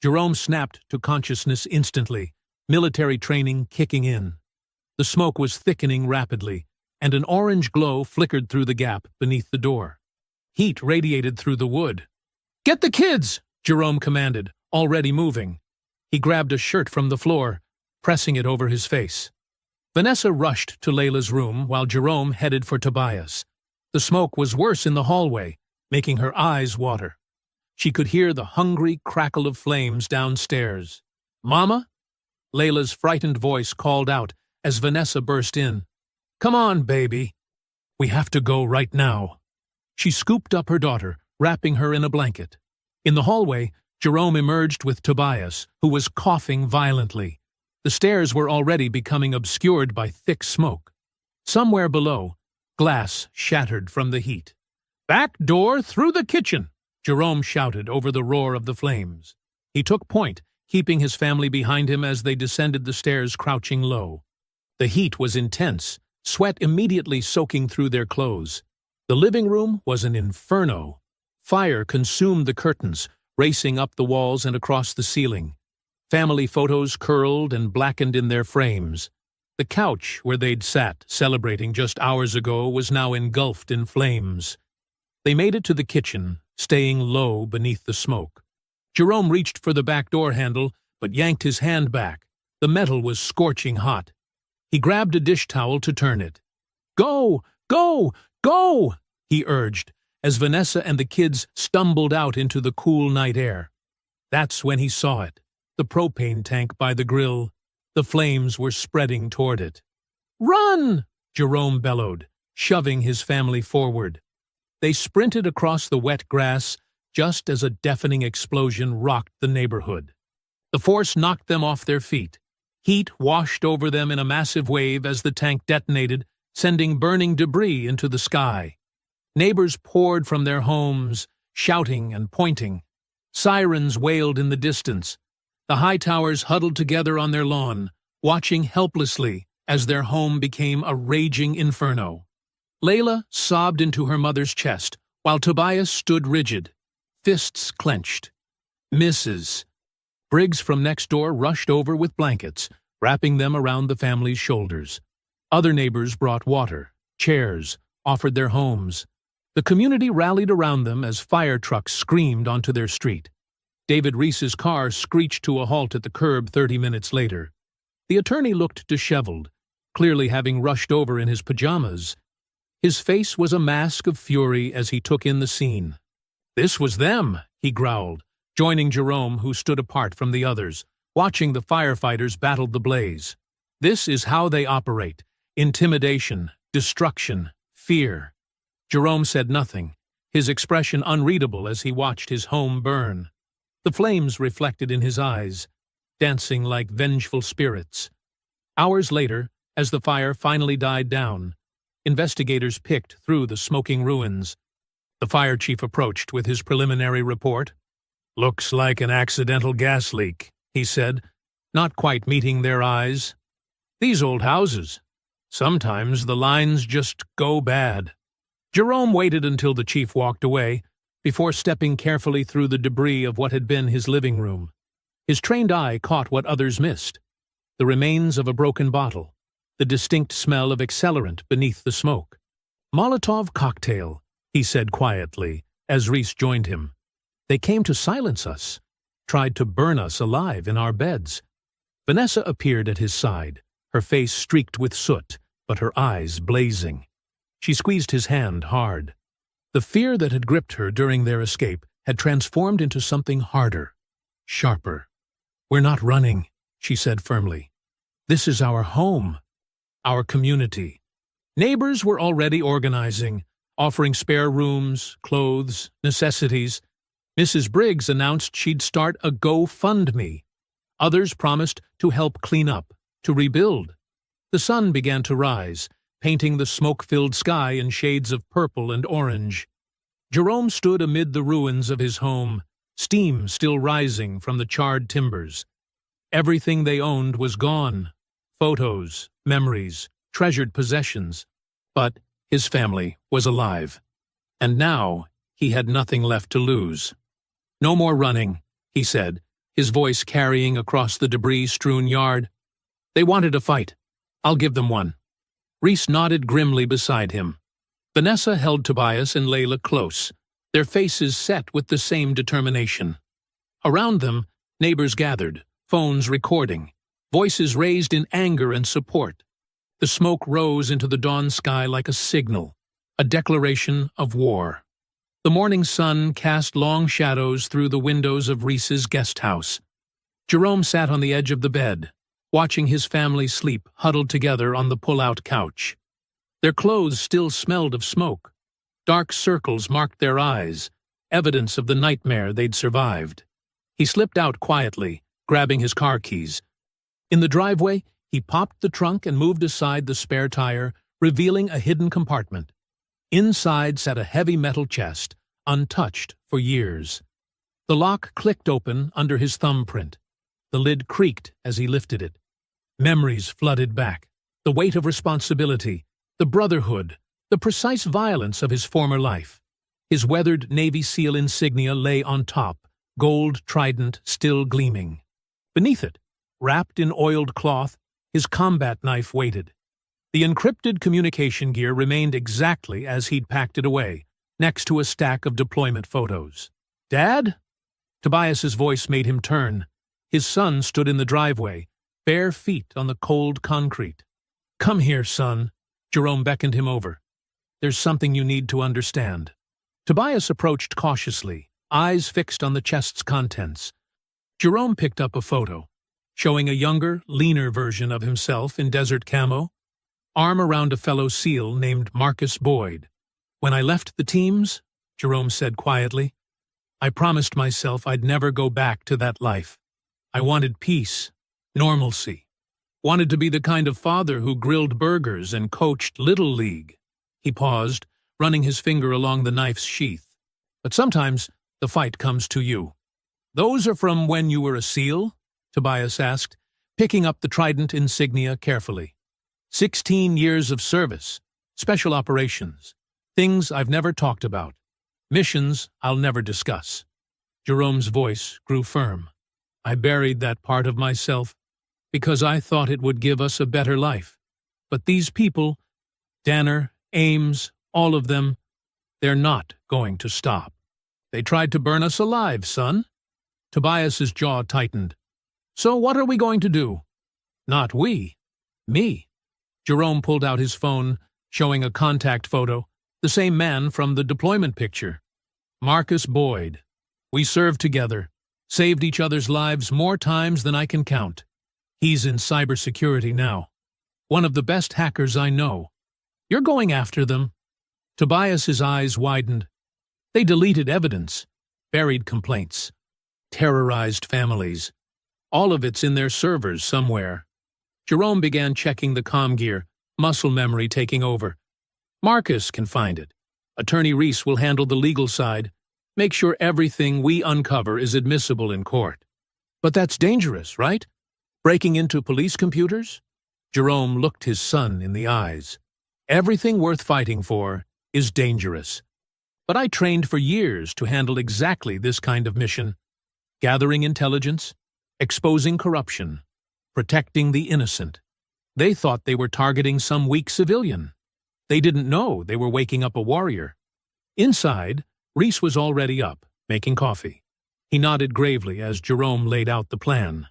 Jerome snapped to consciousness instantly, military training kicking in. The smoke was thickening rapidly, and an orange glow flickered through the gap beneath the door. Heat radiated through the wood. Get the kids! Jerome commanded, already moving. He grabbed a shirt from the floor, pressing it over his face. Vanessa rushed to Layla's room while Jerome headed for Tobias. The smoke was worse in the hallway, making her eyes water. She could hear the hungry crackle of flames downstairs. Mama? Layla's frightened voice called out as Vanessa burst in. Come on, baby. We have to go right now. She scooped up her daughter, wrapping her in a blanket. In the hallway, Jerome emerged with Tobias, who was coughing violently. The stairs were already becoming obscured by thick smoke. Somewhere below, glass shattered from the heat. Back door through the kitchen! Jerome shouted over the roar of the flames. He took point, keeping his family behind him as they descended the stairs crouching low. The heat was intense, sweat immediately soaking through their clothes. The living room was an inferno. Fire consumed the curtains, racing up the walls and across the ceiling. Family photos curled and blackened in their frames. The couch where they'd sat, celebrating just hours ago, was now engulfed in flames. They made it to the kitchen, staying low beneath the smoke. Jerome reached for the back door handle, but yanked his hand back. The metal was scorching hot. He grabbed a dish towel to turn it. Go! Go! Go! He urged, as Vanessa and the kids stumbled out into the cool night air. That's when he saw it, the propane tank by the grill. The flames were spreading toward it. Run! Jerome bellowed, shoving his family forward. They sprinted across the wet grass just as a deafening explosion rocked the neighborhood. The force knocked them off their feet. Heat washed over them in a massive wave as the tank detonated, sending burning debris into the sky. Neighbors poured from their homes, shouting and pointing. Sirens wailed in the distance. The Hightowers huddled together on their lawn, watching helplessly as their home became a raging inferno. Layla sobbed into her mother's chest, while Tobias stood rigid, fists clenched. Mrs. Briggs from next door rushed over with blankets, wrapping them around the family's shoulders. Other neighbors brought water, chairs, offered their homes. The community rallied around them as fire trucks screamed onto their street. David Reese's car screeched to a halt at the curb 30 minutes later. The attorney looked disheveled, clearly having rushed over in his pajamas. His face was a mask of fury as he took in the scene. This was them, he growled, joining Jerome, who stood apart from the others, watching the firefighters battle the blaze. This is how they operate: intimidation, destruction, fear. Jerome said nothing, his expression unreadable as he watched his home burn. The flames reflected in his eyes, dancing like vengeful spirits. Hours later, as the fire finally died down, investigators picked through the smoking ruins. The fire chief approached with his preliminary report. Looks like an accidental gas leak, he said, not quite meeting their eyes. These old houses. Sometimes the lines just go bad. Jerome waited until the chief walked away, before stepping carefully through the debris of what had been his living room. His trained eye caught what others missed: the remains of a broken bottle, the distinct smell of accelerant beneath the smoke. Molotov cocktail, he said quietly, as Reese joined him. They came to silence us, tried to burn us alive in our beds. Vanessa appeared at his side, her face streaked with soot, but her eyes blazing. She squeezed his hand hard. The fear that had gripped her during their escape had transformed into something harder, sharper. We're not running, she said firmly. This is our home, our community. Neighbors were already organizing, offering spare rooms, clothes, necessities. Mrs. Briggs announced she'd start a GoFundMe. Others promised to help clean up, to rebuild. The sun began to rise, painting the smoke-filled sky in shades of purple and orange. Jerome stood amid the ruins of his home, steam still rising from the charred timbers. Everything they owned was gone: photos, memories, treasured possessions. But his family was alive. And now he had nothing left to lose. "No more running," he said, his voice carrying across the debris-strewn yard. "They wanted a fight. I'll give them one." Reese nodded grimly beside him. Vanessa held Tobias and Layla close, their faces set with the same determination. Around them, neighbors gathered, phones recording, voices raised in anger and support. The smoke rose into the dawn sky like a signal, a declaration of war. The morning sun cast long shadows through the windows of Reese's guest house. Jerome sat on the edge of the bed, watching his family sleep huddled together on the pull-out couch. Their clothes still smelled of smoke. Dark circles marked their eyes, evidence of the nightmare they'd survived. He slipped out quietly, grabbing his car keys. In the driveway, he popped the trunk and moved aside the spare tire, revealing a hidden compartment. Inside sat a heavy metal chest, untouched for years. The lock clicked open under his thumbprint. The lid creaked as he lifted it. Memories flooded back, the weight of responsibility, the brotherhood, the precise violence of his former life. His weathered Navy SEAL insignia lay on top, gold trident still gleaming. Beneath it, wrapped in oiled cloth, his combat knife waited. The encrypted communication gear remained exactly as he'd packed it away, next to a stack of deployment photos. "Dad?" Tobias's voice made him turn. His son stood in the driveway, bare feet on the cold concrete. "Come here, son." Jerome beckoned him over. "There's something you need to understand." Tobias approached cautiously, eyes fixed on the chest's contents. Jerome picked up a photo, showing a younger, leaner version of himself in desert camo, arm around a fellow SEAL named Marcus Boyd. "When I left the teams," Jerome said quietly, "I promised myself I'd never go back to that life. I wanted peace, normalcy, wanted to be the kind of father who grilled burgers and coached Little League." He paused, running his finger along the knife's sheath. "But sometimes the fight comes to you." "Those are from when you were a SEAL?" Tobias asked, picking up the trident insignia carefully. 16 years of service, special operations, things I've never talked about, missions I'll never discuss." Jerome's voice grew firm. "I buried that part of myself because I thought it would give us a better life. But these people, Danner, Ames, all of them, they're not going to stop. They tried to burn us alive, son." Tobias's jaw tightened. "So what are we going to do?" "Not we. Me." Jerome pulled out his phone, showing a contact photo, the same man from the deployment picture. "Marcus Boyd. We served together, saved each other's lives more times than I can count. He's in cybersecurity now. One of the best hackers I know. You're going after them." Tobias's eyes widened. They deleted evidence, buried complaints, terrorized families. All of it's in their servers somewhere. Jerome began checking the comm gear, muscle memory taking over. "Marcus can find it. Attorney Reese will handle the legal side, make sure everything we uncover is admissible in court." "But that's dangerous, right? Breaking into police computers?" Jerome looked his son in the eyes. "Everything worth fighting for is dangerous. But I trained for years to handle exactly this kind of mission. Gathering intelligence, exposing corruption, protecting the innocent. They thought they were targeting some weak civilian. They didn't know they were waking up a warrior." Inside, Reese was already up, making coffee. He nodded gravely as Jerome laid out the plan.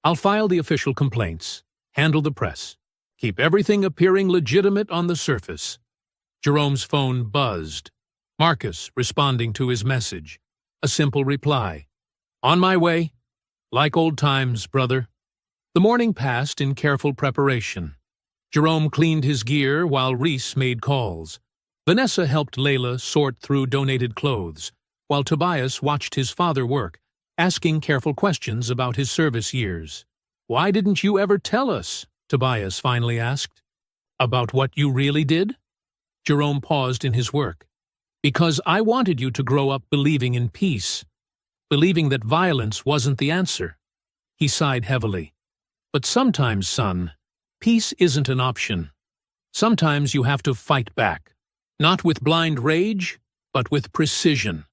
"I'll file the official complaints, handle the press, keep everything appearing legitimate on the surface." Jerome's phone buzzed. Marcus responding to his message. A simple reply. "On my way. Like old times, brother." The morning passed in careful preparation. Jerome cleaned his gear while Reese made calls. Vanessa helped Layla sort through donated clothes, while Tobias watched his father work, asking careful questions about his service years. "Why didn't you ever tell us?" Tobias finally asked. "About what you really did?" Jerome paused in his work. "Because I wanted you to grow up believing in peace, believing that violence wasn't the answer." He sighed heavily. "But sometimes, son, peace isn't an option. Sometimes you have to fight back. Not with blind rage, but with precision,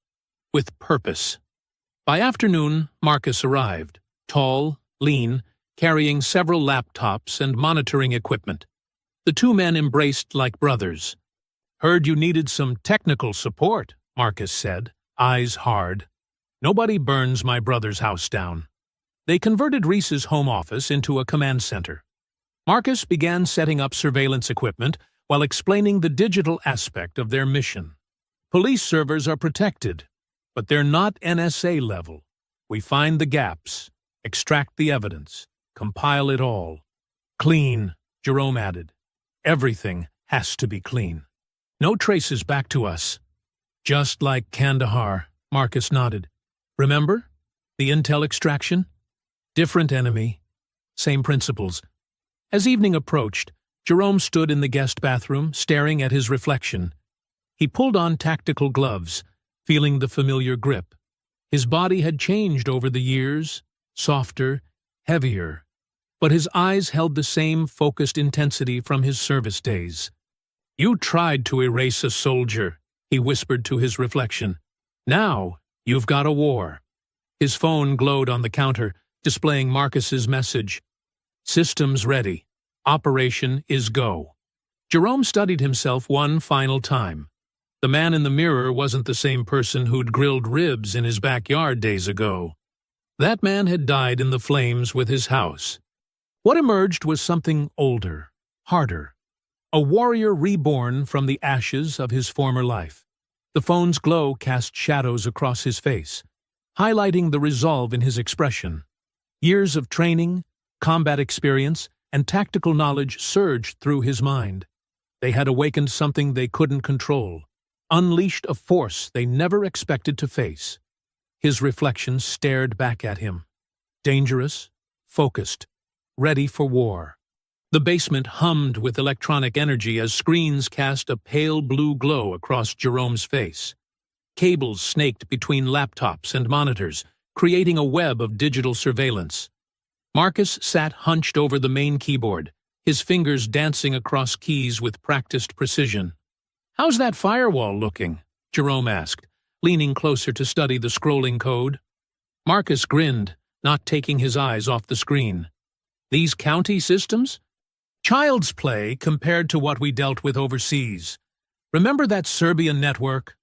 with purpose. By afternoon, Marcus arrived, tall, lean, carrying several laptops and monitoring equipment. The two men embraced like brothers. "Heard you needed some technical support," Marcus said, eyes hard. "Nobody burns my brother's house down." They converted Reese's home office into a command center. Marcus began setting up surveillance equipment while explaining the digital aspect of their mission. "Police servers are protected, but they're not NSA level. We find the gaps, extract the evidence, compile it all. Clean," Jerome added. "Everything has to be clean. No traces back to us." "Just like Kandahar," Marcus nodded. "Remember? The intel extraction? Different enemy. Same principles." As evening approached, Jerome stood in the guest bathroom, staring at his reflection. He pulled on tactical gloves, feeling the familiar grip. His body had changed over the years, softer, heavier, but his eyes held the same focused intensity from his service days. "You tried to erase a soldier," he whispered to his reflection. "Now you've got a war." His phone glowed on the counter, displaying Marcus's message. "Systems ready. Operation is go." Jerome studied himself one final time. The man in the mirror wasn't the same person who'd grilled ribs in his backyard days ago. That man had died in the flames with his house. What emerged was something older, harder. A warrior reborn from the ashes of his former life. The phone's glow cast shadows across his face, highlighting the resolve in his expression. Years of training, combat experience, and tactical knowledge surged through his mind. They had awakened something they couldn't control, unleashed a force they never expected to face. His reflection stared back at him. Dangerous, focused, ready for war. The basement hummed with electronic energy as screens cast a pale blue glow across Jerome's face. Cables snaked between laptops and monitors, creating a web of digital surveillance. Marcus sat hunched over the main keyboard, his fingers dancing across keys with practiced precision. "How's that firewall looking?" Jerome asked, leaning closer to study the scrolling code. Marcus grinned, not taking his eyes off the screen. "These county systems? Child's play compared to what we dealt with overseas. Remember that Serbian network?"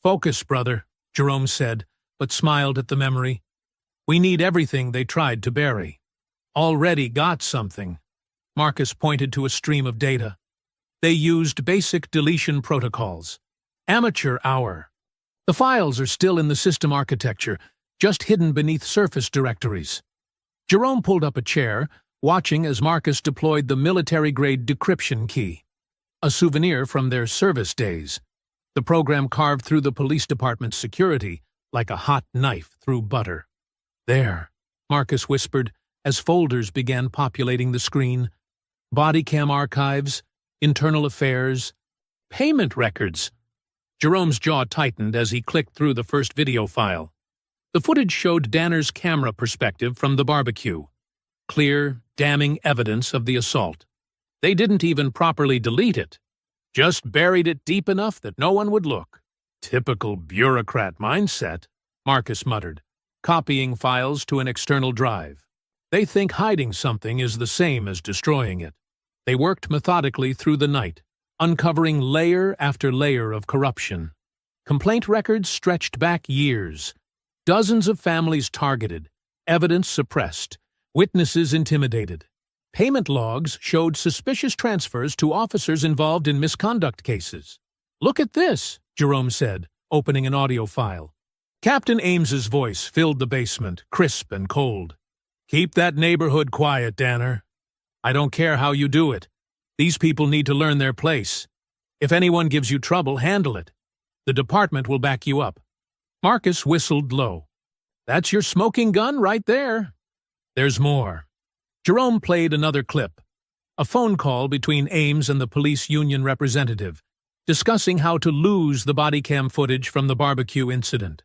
"Focus, brother," Jerome said, but smiled at the memory. "We need everything they tried to bury." "Already got something." Marcus pointed to a stream of data. "They used basic deletion protocols. Amateur hour. The files are still in the system architecture, just hidden beneath surface directories." Jerome pulled up a chair, watching as Marcus deployed the military-grade decryption key, a souvenir from their service days. The program carved through the police department's security like a hot knife through butter. "There," Marcus whispered as folders began populating the screen. Body cam archives, internal affairs, payment records. Jerome's jaw tightened as he clicked through the first video file. The footage showed Danner's camera perspective from the barbecue. Clear, damning evidence of the assault. They didn't even properly delete it. Just buried it deep enough that no one would look. "Typical bureaucrat mindset," Marcus muttered, copying files to an external drive. "They think hiding something is the same as destroying it." They worked methodically through the night, uncovering layer after layer of corruption. Complaint records stretched back years. Dozens of families targeted, evidence suppressed, witnesses intimidated. Payment logs showed suspicious transfers to officers involved in misconduct cases. "Look at this," Jerome said, opening an audio file. Captain Ames's voice filled the basement, crisp and cold. "Keep that neighborhood quiet, Danner. I don't care how you do it. These people need to learn their place. If anyone gives you trouble, handle it. The department will back you up." Marcus whistled low. "That's your smoking gun right there." "There's more." Jerome played another clip. A phone call between Ames and the police union representative, discussing how to lose the body cam footage from the barbecue incident.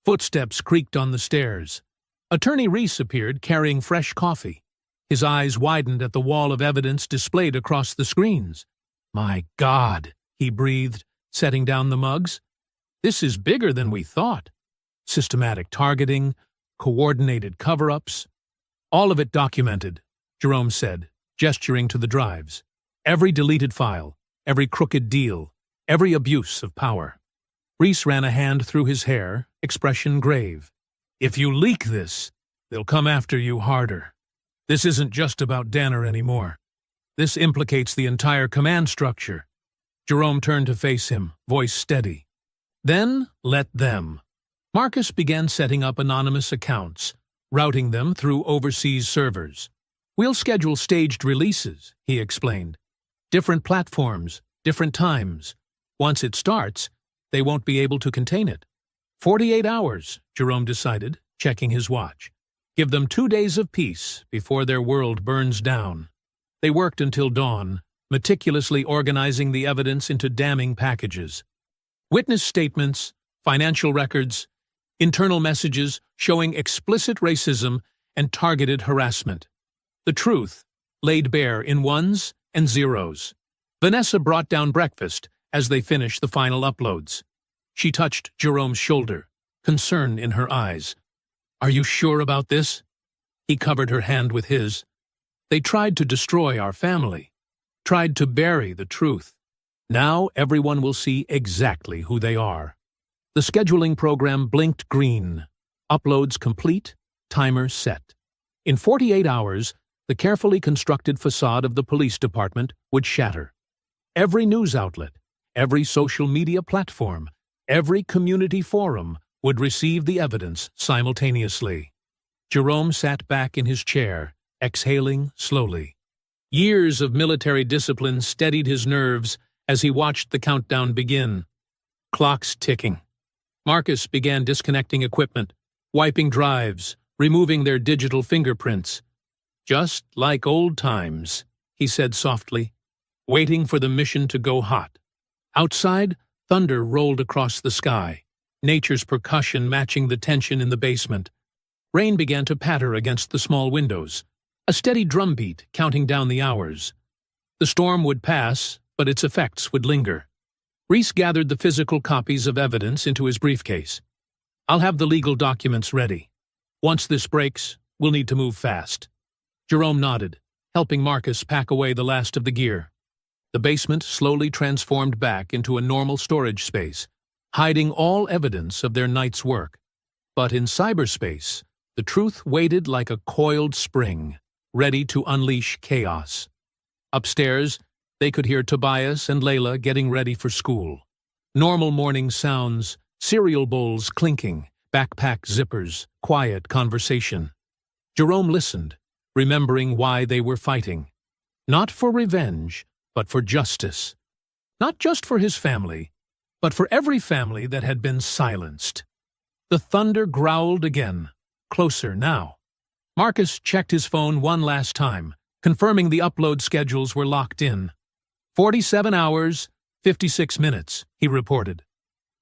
Footsteps creaked on the stairs. Attorney Reese appeared carrying fresh coffee. His eyes widened at the wall of evidence displayed across the screens. "My God," he breathed, setting down the mugs. This is bigger than we thought. Systematic targeting, coordinated cover-ups, all of it documented, Jerome said, gesturing to the drives. Every deleted file, every crooked deal, every abuse of power. Reese ran a hand through his hair, expression grave. If you leak this, they'll come after you harder. This isn't just about Danner anymore. This implicates the entire command structure. Jerome turned to face him, voice steady. Then let them. Marcus began setting up anonymous accounts, routing them through overseas servers. We'll schedule staged releases, he explained. Different platforms, different times. Once it starts, they won't be able to contain it. 48 hours, Jerome decided, checking his watch. Give them 2 days of peace before their world burns down. They worked until dawn, meticulously organizing the evidence into damning packages. Witness statements, financial records, internal messages showing explicit racism and targeted harassment. The truth laid bare in ones and zeros. Vanessa brought down breakfast as they finished the final uploads. She touched Jerome's shoulder, concern in her eyes. Are you sure about this? He covered her hand with his. They tried to destroy our family, tried to bury the truth. Now everyone will see exactly who they are. The scheduling program blinked green. Uploads complete, timer set. In 48 hours, the carefully constructed facade of the police department would shatter. Every news outlet, every social media platform, every community forum would receive the evidence simultaneously. Jerome sat back in his chair, exhaling slowly. Years of military discipline steadied his nerves as he watched the countdown begin. Clocks ticking. Marcus began disconnecting equipment, wiping drives, removing their digital fingerprints. Just like old times, he said softly, waiting for the mission to go hot. Outside, thunder rolled across the sky, nature's percussion matching the tension in the basement. Rain began to patter against the small windows, a steady drumbeat counting down the hours. The storm would pass, but its effects would linger. Reese gathered the physical copies of evidence into his briefcase. I'll have the legal documents ready. Once this breaks, we'll need to move fast. Jerome nodded, helping Marcus pack away the last of the gear. The basement slowly transformed back into a normal storage space, hiding all evidence of their night's work. But in cyberspace, the truth waited like a coiled spring, ready to unleash chaos. Upstairs, they could hear Tobias and Layla getting ready for school. Normal morning sounds, cereal bowls clinking, backpack zippers, quiet conversation. Jerome listened, remembering why they were fighting. Not for revenge, but for justice. Not just for his family, but for every family that had been silenced. The thunder growled again, closer now. Marcus checked his phone one last time, confirming the upload schedules were locked in. 47 hours, 56 minutes, he reported.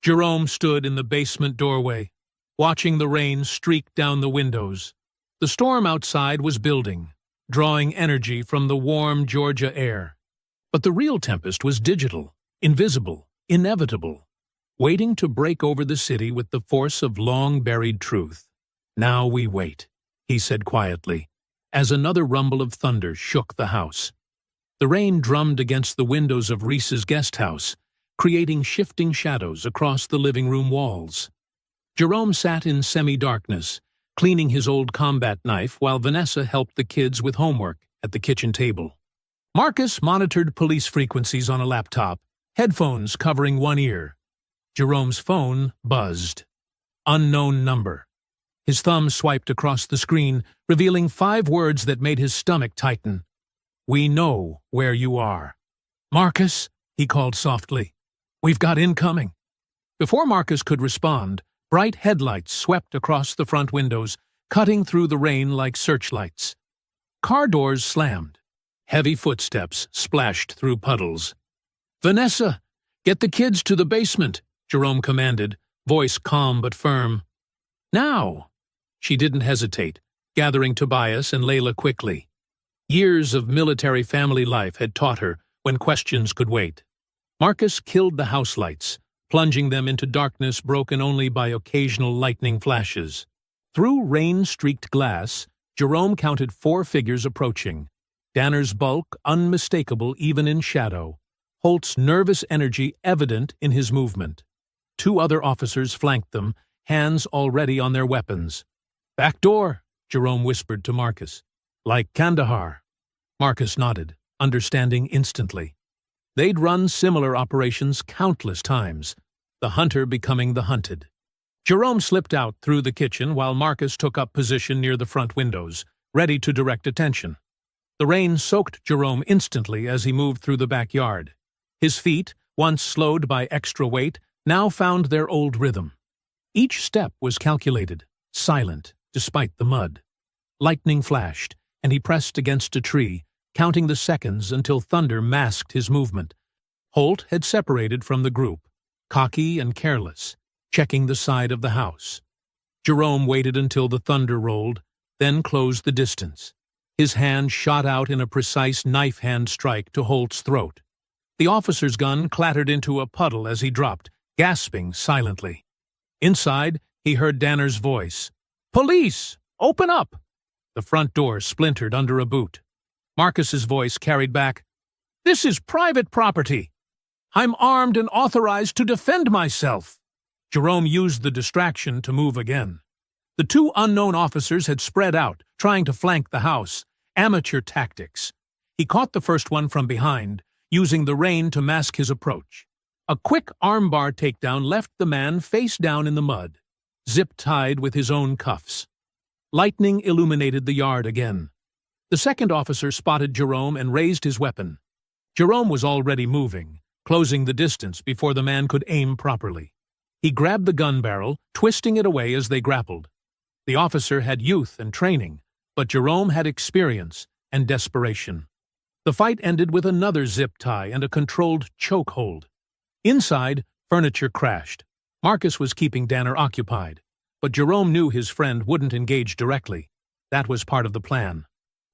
Jerome stood in the basement doorway, watching the rain streak down the windows. The storm outside was building, drawing energy from the warm Georgia air. But the real tempest was digital, invisible, inevitable, waiting to break over the city with the force of long-buried truth. Now we wait, he said quietly, as another rumble of thunder shook the house. The rain drummed against the windows of Reese's guest house, creating shifting shadows across the living room walls. Jerome sat in semi-darkness, cleaning his old combat knife while Vanessa helped the kids with homework at the kitchen table. Marcus monitored police frequencies on a laptop, headphones covering one ear. Jerome's phone buzzed. Unknown number. His thumb swiped across the screen, revealing 5 words that made his stomach tighten. We know where you are. Marcus, he called softly. We've got incoming. Before Marcus could respond, bright headlights swept across the front windows, cutting through the rain like searchlights. Car doors slammed. Heavy footsteps splashed through puddles. Vanessa, get the kids to the basement, Jerome commanded, voice calm but firm. Now! She didn't hesitate, gathering Tobias and Layla quickly. Years of military family life had taught her when questions could wait. Marcus killed the house lights, plunging them into darkness broken only by occasional lightning flashes. Through rain-streaked glass, Jerome counted 4 figures approaching. Danner's bulk unmistakable even in shadow. Holt's nervous energy evident in his movement. 2 other officers flanked them, hands already on their weapons. "Back door," Jerome whispered to Marcus. "Like Kandahar." Marcus nodded, understanding instantly. They'd run similar operations countless times, the hunter becoming the hunted. Jerome slipped out through the kitchen while Marcus took up position near the front windows, ready to direct attention. The rain soaked Jerome instantly as he moved through the backyard. His feet, once slowed by extra weight, now found their old rhythm. Each step was calculated, silent, despite the mud. Lightning flashed, and he pressed against a tree, counting the seconds until thunder masked his movement. Holt had separated from the group, cocky and careless, checking the side of the house. Jerome waited until the thunder rolled, then closed the distance. His hand shot out in a precise knife-hand strike to Holt's throat. The officer's gun clattered into a puddle as he dropped, gasping silently. Inside, he heard Danner's voice. "Police! Open up!" The front door splintered under a boot. Marcus's voice carried back, "This is private property. I'm armed and authorized to defend myself." Jerome used the distraction to move again. The 2 unknown officers had spread out, trying to flank the house. Amateur tactics. He caught the first one from behind, using the rain to mask his approach. A quick armbar takedown left the man face down in the mud, zip-tied with his own cuffs. Lightning illuminated the yard again. The second officer spotted Jerome and raised his weapon. Jerome was already moving, closing the distance before the man could aim properly. He grabbed the gun barrel, twisting it away as they grappled. The officer had youth and training, but Jerome had experience and desperation. The fight ended with another zip tie and a controlled chokehold. Inside, furniture crashed. Marcus was keeping Danner occupied, but Jerome knew his friend wouldn't engage directly. That was part of the plan.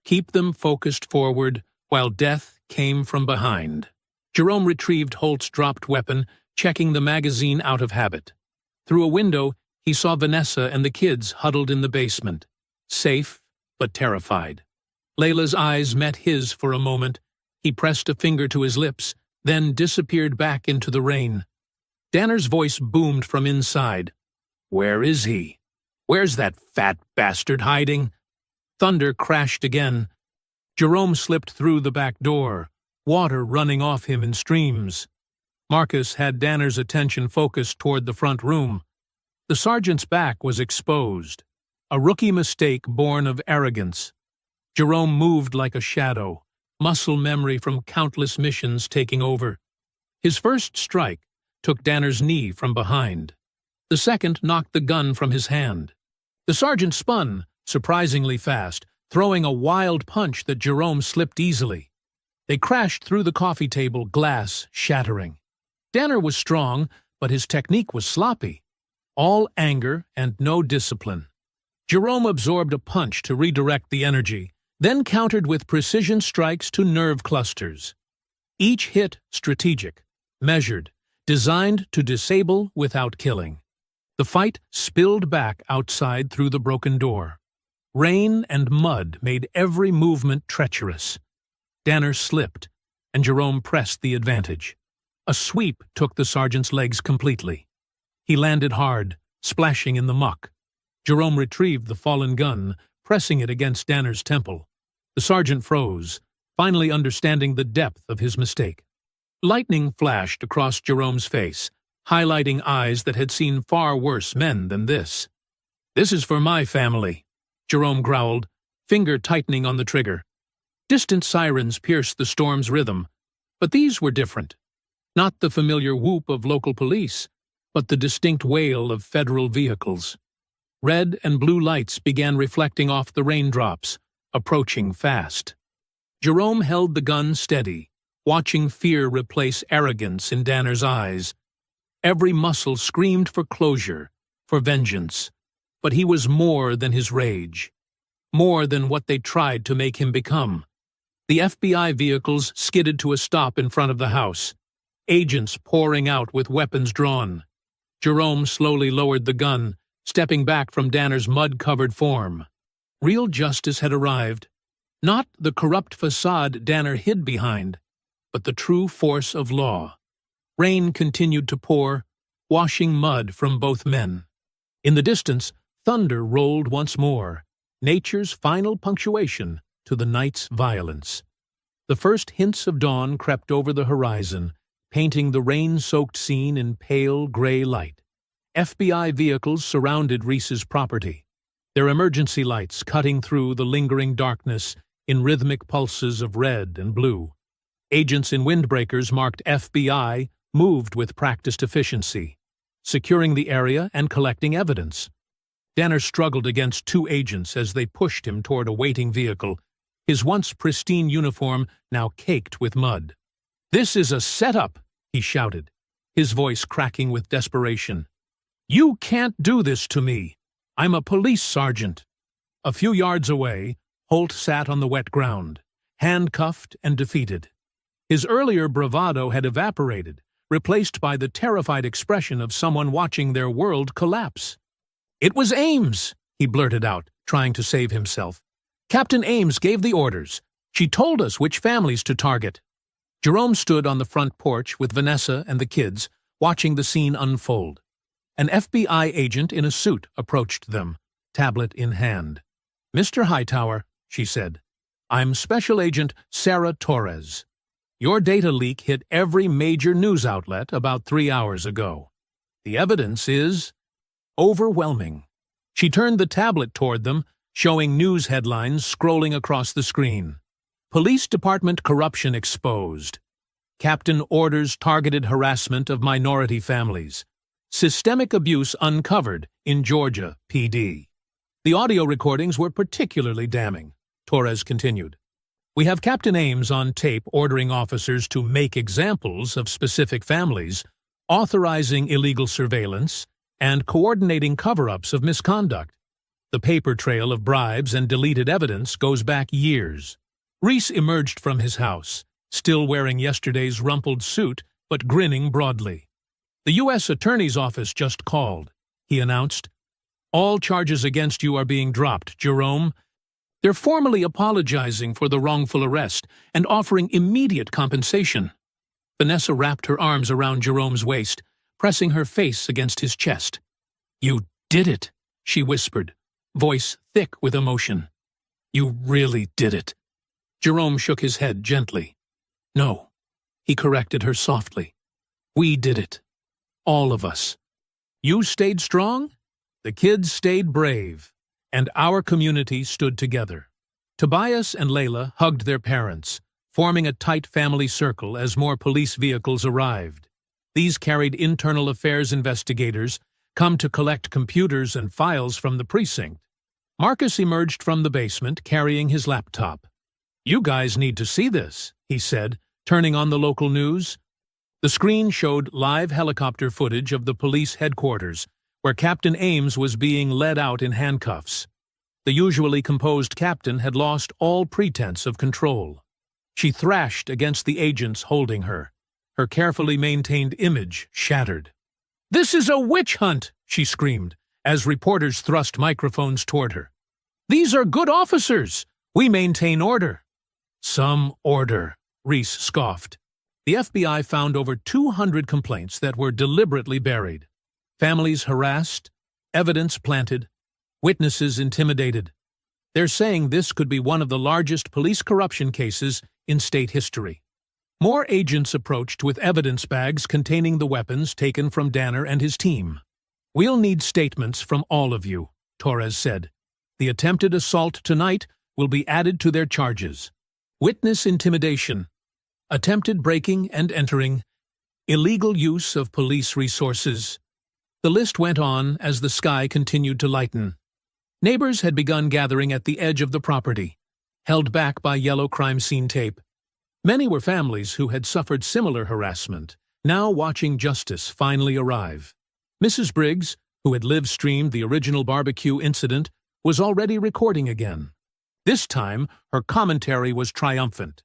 Keep them focused forward while death came from behind. Jerome retrieved Holt's dropped weapon, checking the magazine out of habit. Through a window, he saw Vanessa and the kids huddled in the basement, safe but terrified. Layla's eyes met his for a moment. He pressed a finger to his lips, then disappeared back into the rain. Danner's voice boomed from inside. "Where is he? Where's that fat bastard hiding?" Thunder crashed again. Jerome slipped through the back door, water running off him in streams. Marcus had Danner's attention focused toward the front room. The sergeant's back was exposed, a rookie mistake born of arrogance. Jerome moved like a shadow, muscle memory from countless missions taking over. His first strike took Danner's knee from behind. The second knocked the gun from his hand. The sergeant spun, surprisingly fast, throwing a wild punch that Jerome slipped easily. They crashed through the coffee table, glass shattering. Danner was strong, but his technique was sloppy. All anger and no discipline. Jerome absorbed a punch to redirect the energy, then countered with precision strikes to nerve clusters. Each hit strategic, measured, designed to disable without killing. The fight spilled back outside through the broken door. Rain and mud made every movement treacherous. Danner slipped, and Jerome pressed the advantage. A sweep took the sergeant's legs completely. He landed hard, splashing in the muck. Jerome retrieved the fallen gun, pressing it against Danner's temple. The sergeant froze, finally understanding the depth of his mistake. Lightning flashed across Jerome's face, highlighting eyes that had seen far worse men than this. "This is for my family," Jerome growled, finger tightening on the trigger. Distant sirens pierced the storm's rhythm, but these were different. Not the familiar whoop of local police, but the distinct wail of federal vehicles. Red and blue lights began reflecting off the raindrops, approaching fast. Jerome held the gun steady, watching fear replace arrogance in Danner's eyes. Every muscle screamed for closure, for vengeance. But he was more than his rage. More than what they tried to make him become. The FBI vehicles skidded to a stop in front of the house. agents pouring out with weapons drawn. Jerome slowly lowered the gun, stepping back from Danner's mud-covered form. Real justice had arrived. Not the corrupt facade Danner hid behind, but the true force of law. Rain continued to pour, washing mud from both men. In the distance, thunder rolled once more, nature's final punctuation to the night's violence. The first hints of dawn crept over the horizon, painting the rain-soaked scene in pale gray light. FBI vehicles surrounded Reese's property, their emergency lights cutting through the lingering darkness in rhythmic pulses of red and blue. Agents in windbreakers marked FBI moved with practiced efficiency, securing the area and collecting evidence. Danner struggled against two agents as they pushed him toward a waiting vehicle, his once pristine uniform now caked with mud. "This is a setup," he shouted, his voice cracking with desperation. "You can't do this to me. I'm a police sergeant." A few yards away, Holt sat on the wet ground, handcuffed and defeated. His earlier bravado had evaporated, replaced by the terrified expression of someone watching their world collapse. "It was Ames," he blurted out, trying to save himself. "Captain Ames gave the orders. She told us which families to target." Jerome stood on the front porch with Vanessa and the kids, watching the scene unfold. An FBI agent in a suit approached them, tablet in hand. "Mr. Hightower," she said, "I'm Special Agent Sarah Torres. Your data leak hit every major news outlet about 3 hours ago. The evidence is overwhelming." She turned the tablet toward them, showing news headlines scrolling across the screen. "Police Department corruption exposed. Captain orders targeted harassment of minority families. Systemic abuse uncovered in Georgia PD." The audio recordings were particularly damning, Torres continued. "We have Captain Ames on tape ordering officers to make examples of specific families, authorizing illegal surveillance, and coordinating cover-ups of misconduct. The paper trail of bribes and deleted evidence goes back years." Reese emerged from his house, still wearing yesterday's rumpled suit but grinning broadly. "The U.S. Attorney's Office just called," he announced. "All charges against you are being dropped, Jerome. They're formally apologizing for the wrongful arrest and offering immediate compensation." Vanessa wrapped her arms around Jerome's waist, pressing her face against his chest. "You did it," she whispered, voice thick with emotion. "You really did it." Jerome shook his head gently. "No," he corrected her softly. "We did it. All of us. You stayed strong, the kids stayed brave, and our community stood together." Tobias and Layla hugged their parents, forming a tight family circle as more police vehicles arrived. These carried internal affairs investigators, come to collect computers and files from the precinct. Marcus emerged from the basement carrying his laptop. "You guys need to see this," he said, turning on the local news. The screen showed live helicopter footage of the police headquarters, where Captain Ames was being led out in handcuffs. The usually composed captain had lost all pretense of control. She thrashed against the agents holding her, her carefully maintained image shattered. "This is a witch hunt!" she screamed, as reporters thrust microphones toward her. "These are good officers! We maintain order." "Some order," Reese scoffed. The FBI found over 200 complaints that were deliberately buried. Families harassed, evidence planted, witnesses intimidated. They're saying this could be one of the largest police corruption cases in state history. More agents approached with evidence bags containing the weapons taken from Danner and his team. "We'll need statements from all of you," Torres said. "The attempted assault tonight will be added to their charges. Witness intimidation, attempted breaking and entering, illegal use of police resources." The list went on as the sky continued to lighten. Neighbors had begun gathering at the edge of the property, held back by yellow crime scene tape. Many were families who had suffered similar harassment, now watching justice finally arrive. Mrs. Briggs, who had live-streamed the original barbecue incident, was already recording again. This time, her commentary was triumphant.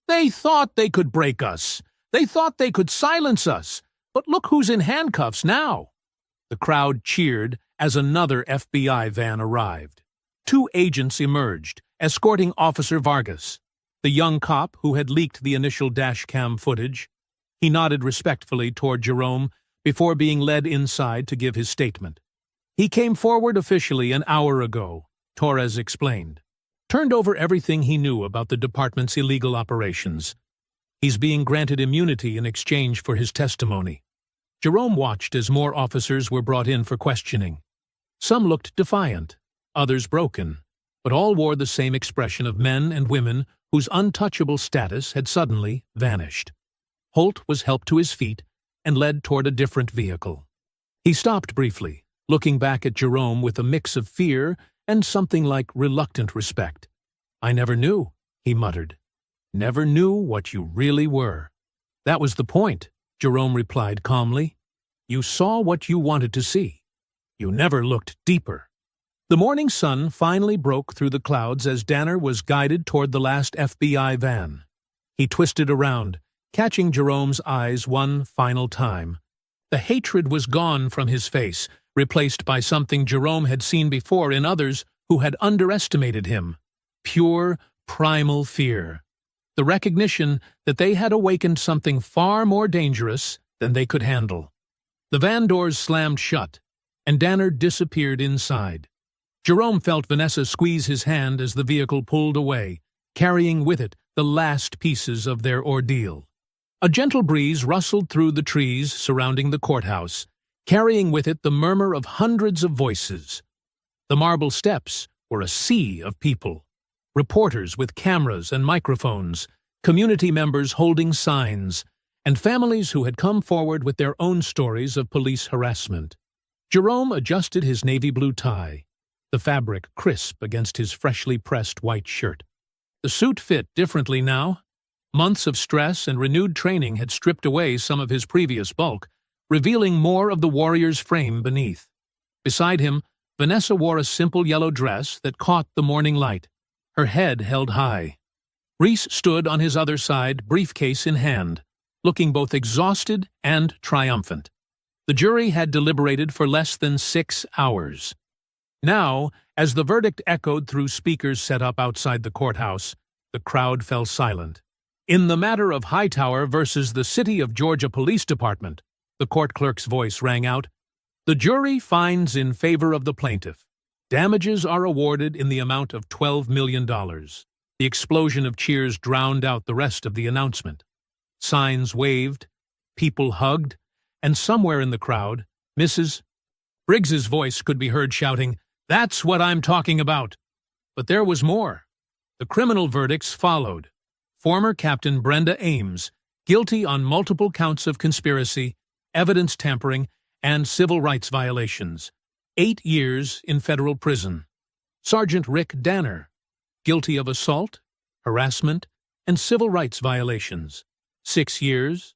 "They thought they could break us. They thought they could silence us, but look who's in handcuffs now. The crowd cheered as another FBI van arrived. 2 agents emerged, escorting Officer Vargas, the young cop who had leaked the initial dashcam footage. He nodded respectfully toward Jerome before being led inside to give his statement. He came forward officially an hour ago, Torres explained. Turned over everything he knew about the department's illegal operations. He's being granted immunity in exchange for his testimony. Jerome watched as more officers were brought in for questioning. Some looked defiant, others broken, but all wore the same expression of men and women whose untouchable status had suddenly vanished. Holt was helped to his feet and led toward a different vehicle. He stopped briefly, looking back at Jerome with a mix of fear and something like reluctant respect. "I never knew," he muttered. "Never knew what you really were." "That was the point," Jerome replied calmly. "You saw what you wanted to see. You never looked deeper." The morning sun finally broke through the clouds as Danner was guided toward the last FBI van. He twisted around, catching Jerome's eyes one final time. The hatred was gone from his face, replaced by something Jerome had seen before in others who had underestimated him. Pure, primal fear. The recognition that they had awakened something far more dangerous than they could handle. The van doors slammed shut, and Danner disappeared inside. Jerome felt Vanessa squeeze his hand as the vehicle pulled away, carrying with it the last pieces of their ordeal. A gentle breeze rustled through the trees surrounding the courthouse, carrying with it the murmur of hundreds of voices. The marble steps were a sea of people. Reporters with cameras and microphones, community members holding signs, and families who had come forward with their own stories of police harassment. Jerome adjusted his navy blue tie, the fabric crisp against his freshly pressed white shirt. The suit fit differently now. Months of stress and renewed training had stripped away some of his previous bulk, revealing more of the warrior's frame beneath. Beside him, Vanessa wore a simple yellow dress that caught the morning light, her head held high. Reese stood on his other side, briefcase in hand, looking both exhausted and triumphant. The jury had deliberated for less than 6 hours. Now, as the verdict echoed through speakers set up outside the courthouse, the crowd fell silent. In the matter of Hightower versus the City of Georgia Police Department, the court clerk's voice rang out, "The jury finds in favor of the plaintiff. Damages are awarded in the amount of $12 million. The explosion of cheers drowned out the rest of the announcement. Signs waved, people hugged, and somewhere in the crowd, Mrs. Briggs's voice could be heard shouting, "That's what I'm talking about!" But there was more. The criminal verdicts followed. Former Captain Brenda Ames, guilty on multiple counts of conspiracy, evidence tampering, and civil rights violations. 8 years in federal prison. Sergeant Rick Danner, guilty of assault, harassment, and civil rights violations. 6 years.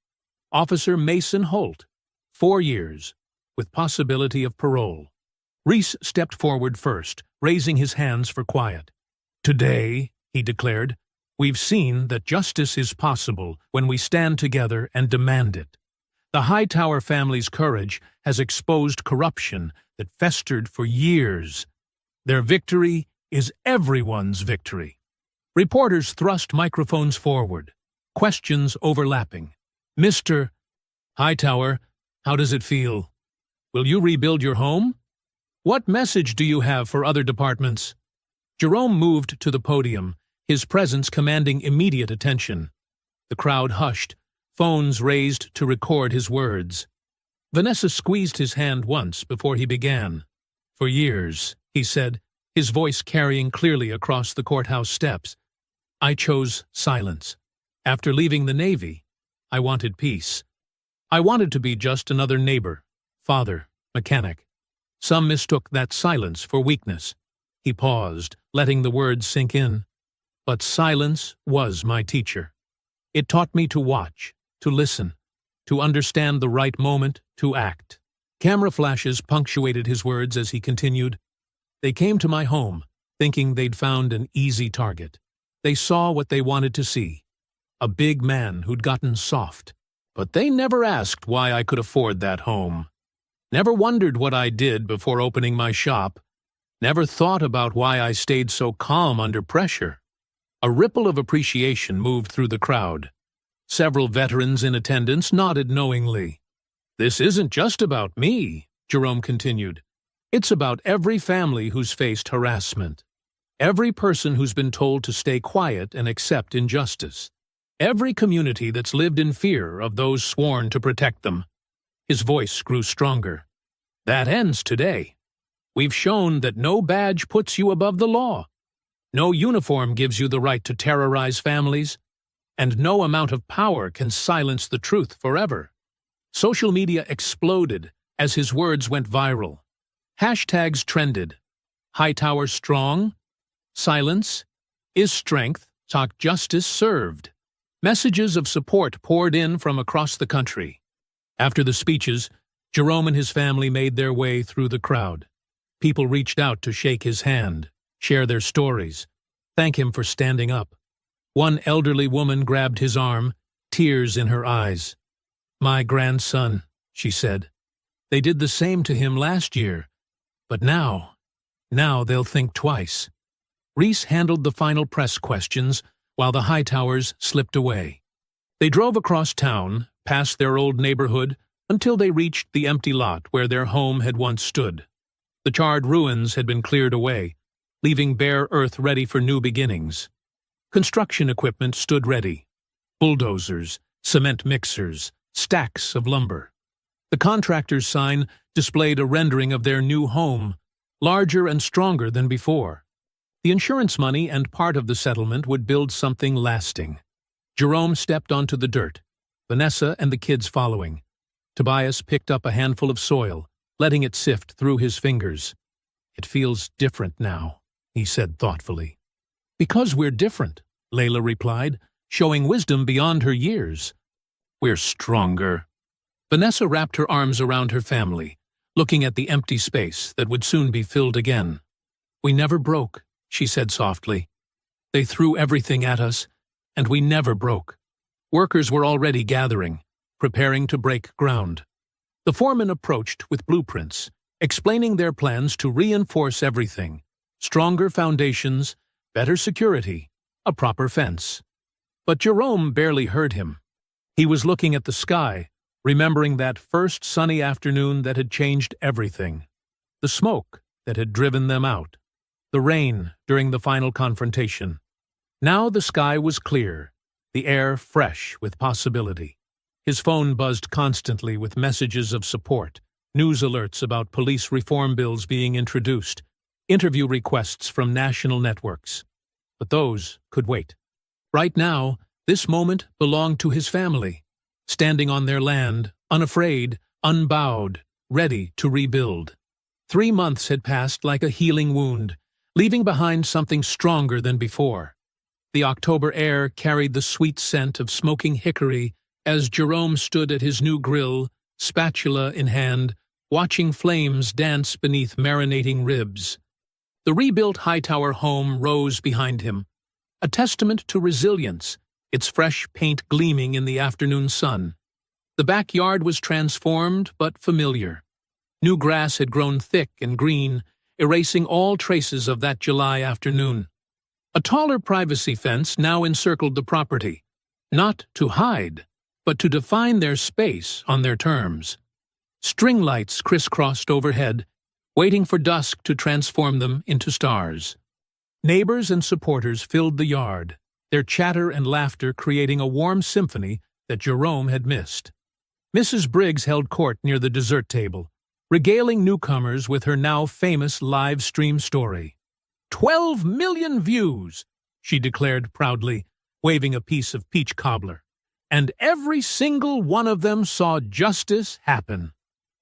Officer Mason Holt, 4 years, with possibility of parole. Reese stepped forward first, raising his hands for quiet. "Today," he declared, "we've seen that justice is possible when we stand together and demand it. The Hightower family's courage has exposed corruption that festered for years. Their victory is everyone's victory." Reporters thrust microphones forward, questions overlapping. "Mr. Hightower, how does it feel? Will you rebuild your home? What message do you have for other departments?" Jerome moved to the podium, his presence commanding immediate attention. The crowd hushed, phones raised to record his words. Vanessa squeezed his hand once before he began. "For years," he said, his voice carrying clearly across the courthouse steps, "I chose silence. After leaving the Navy, I wanted peace. I wanted to be just another neighbor, father, mechanic. Some mistook that silence for weakness." He paused, letting the words sink in. "But silence was my teacher. It taught me to watch, to listen, to understand the right moment to act." Camera flashes punctuated his words as he continued. "They came to my home, thinking they'd found an easy target. They saw what they wanted to see. A big man who'd gotten soft, But they never asked why I could afford that home. Never wondered what I did before opening my shop. Never thought about why I stayed so calm under pressure. A ripple of appreciation moved through the crowd. Several veterans in attendance nodded knowingly. "This isn't just about me," Jerome continued. "It's about every family who's faced harassment. Every person who's been told to stay quiet and accept injustice. Every community that's lived in fear of those sworn to protect them." His voice grew stronger. "That ends today. We've shown that no badge puts you above the law. No uniform gives you the right to terrorize families, and no amount of power can silence the truth forever." Social media exploded as his words went viral. Hashtags trended. Hightower strong? Silence? Is strength? Talk justice served? Messages of support poured in from across the country. After the speeches, Jerome and his family made their way through the crowd. People reached out to shake his hand, share their stories, thank him for standing up. One elderly woman grabbed his arm, tears in her eyes. "My grandson," she said. "They did the same to him last year, but now they'll think twice." Reese handled the final press questions while the Hightowers slipped away. They drove across town, past their old neighborhood, until they reached the empty lot where their home had once stood. The charred ruins had been cleared away, leaving bare earth ready for new beginnings. Construction equipment stood ready. Bulldozers, cement mixers, stacks of lumber. The contractor's sign displayed a rendering of their new home, larger and stronger than before. The insurance money and part of the settlement would build something lasting. Jerome stepped onto the dirt, Vanessa and the kids following. Tobias picked up a handful of soil, letting it sift through his fingers. "It feels different now," he said thoughtfully. "Because we're different," Layla replied, showing wisdom beyond her years. "We're stronger." Vanessa wrapped her arms around her family, looking at the empty space that would soon be filled again. "We never broke," she said softly. "They threw everything at us, and we never broke." Workers were already gathering, preparing to break ground. The foreman approached with blueprints, explaining their plans to reinforce everything: stronger foundations, better security, a proper fence. But Jerome barely heard him. He was looking at the sky, remembering that first sunny afternoon that had changed everything. The smoke that had driven them out. The rain during the final confrontation. Now the sky was clear, the air fresh with possibility. His phone buzzed constantly with messages of support, news alerts about police reform bills being introduced, interview requests from national networks. But those could wait. Right now, this moment belonged to his family, standing on their land, unafraid, unbowed, ready to rebuild. 3 months had passed like a healing wound, leaving behind something stronger than before. The October air carried the sweet scent of smoking hickory as Jerome stood at his new grill, spatula in hand, watching flames dance beneath marinating ribs. The rebuilt Hightower home rose behind him, a testament to resilience, its fresh paint gleaming in the afternoon sun. The backyard was transformed but familiar. New grass had grown thick and green, erasing all traces of that July afternoon. A taller privacy fence now encircled the property, not to hide, but to define their space on their terms. String lights crisscrossed overhead, waiting for dusk to transform them into stars. Neighbors and supporters filled the yard, their chatter and laughter creating a warm symphony that Jerome had missed. Mrs. Briggs held court near the dessert table, regaling newcomers with her now famous live stream story. 12 million views, she declared proudly, waving a piece of peach cobbler. And every single one of them saw justice happen.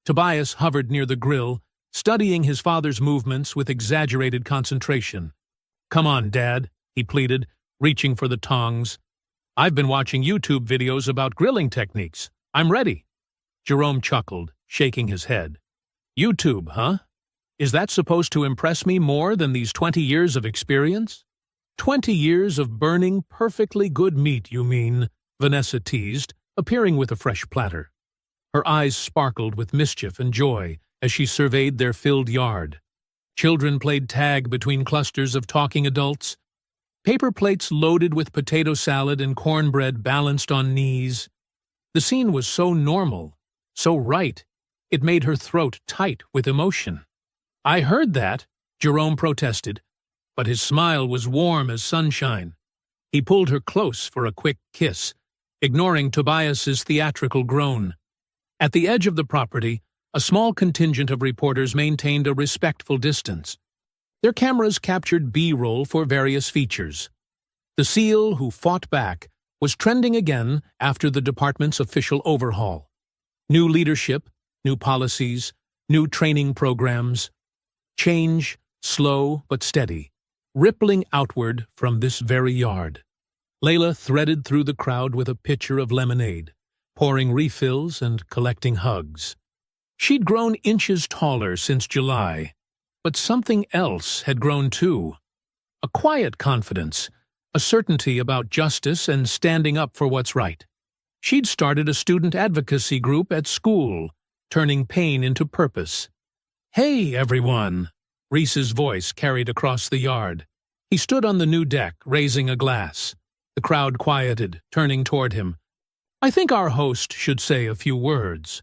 Tobias hovered near the grill, studying his father's movements with exaggerated concentration. "Come on, Dad," he pleaded, reaching for the tongs. "I've been watching YouTube videos about grilling techniques. I'm ready." Jerome chuckled, shaking his head. "YouTube, huh? Is that supposed to impress me more than these 20 years of experience?" 20 years of burning perfectly good meat, you mean," Vanessa teased, appearing with a fresh platter. Her eyes sparkled with mischief and joy as she surveyed their filled yard. Children played tag between clusters of talking adults. Paper plates loaded with potato salad and cornbread balanced on knees. The scene was so normal, so right, it made her throat tight with emotion. "I heard that," Jerome protested, but his smile was warm as sunshine. He pulled her close for a quick kiss, ignoring Tobias's theatrical groan. At the edge of the property, a small contingent of reporters maintained a respectful distance. Their cameras captured B-roll for various features. The SEAL who fought back was trending again after the department's official overhaul. New leadership, new policies, new training programs. Change, slow but steady, rippling outward from this very yard. Layla threaded through the crowd with a pitcher of lemonade, pouring refills and collecting hugs. She'd grown inches taller since July, but something else had grown too. A quiet confidence, a certainty about justice and standing up for what's right. She'd started a student advocacy group at school, turning pain into purpose. "Hey, everyone!" Reese's voice carried across the yard. He stood on the new deck, raising a glass. The crowd quieted, turning toward him. "I think our host should say a few words."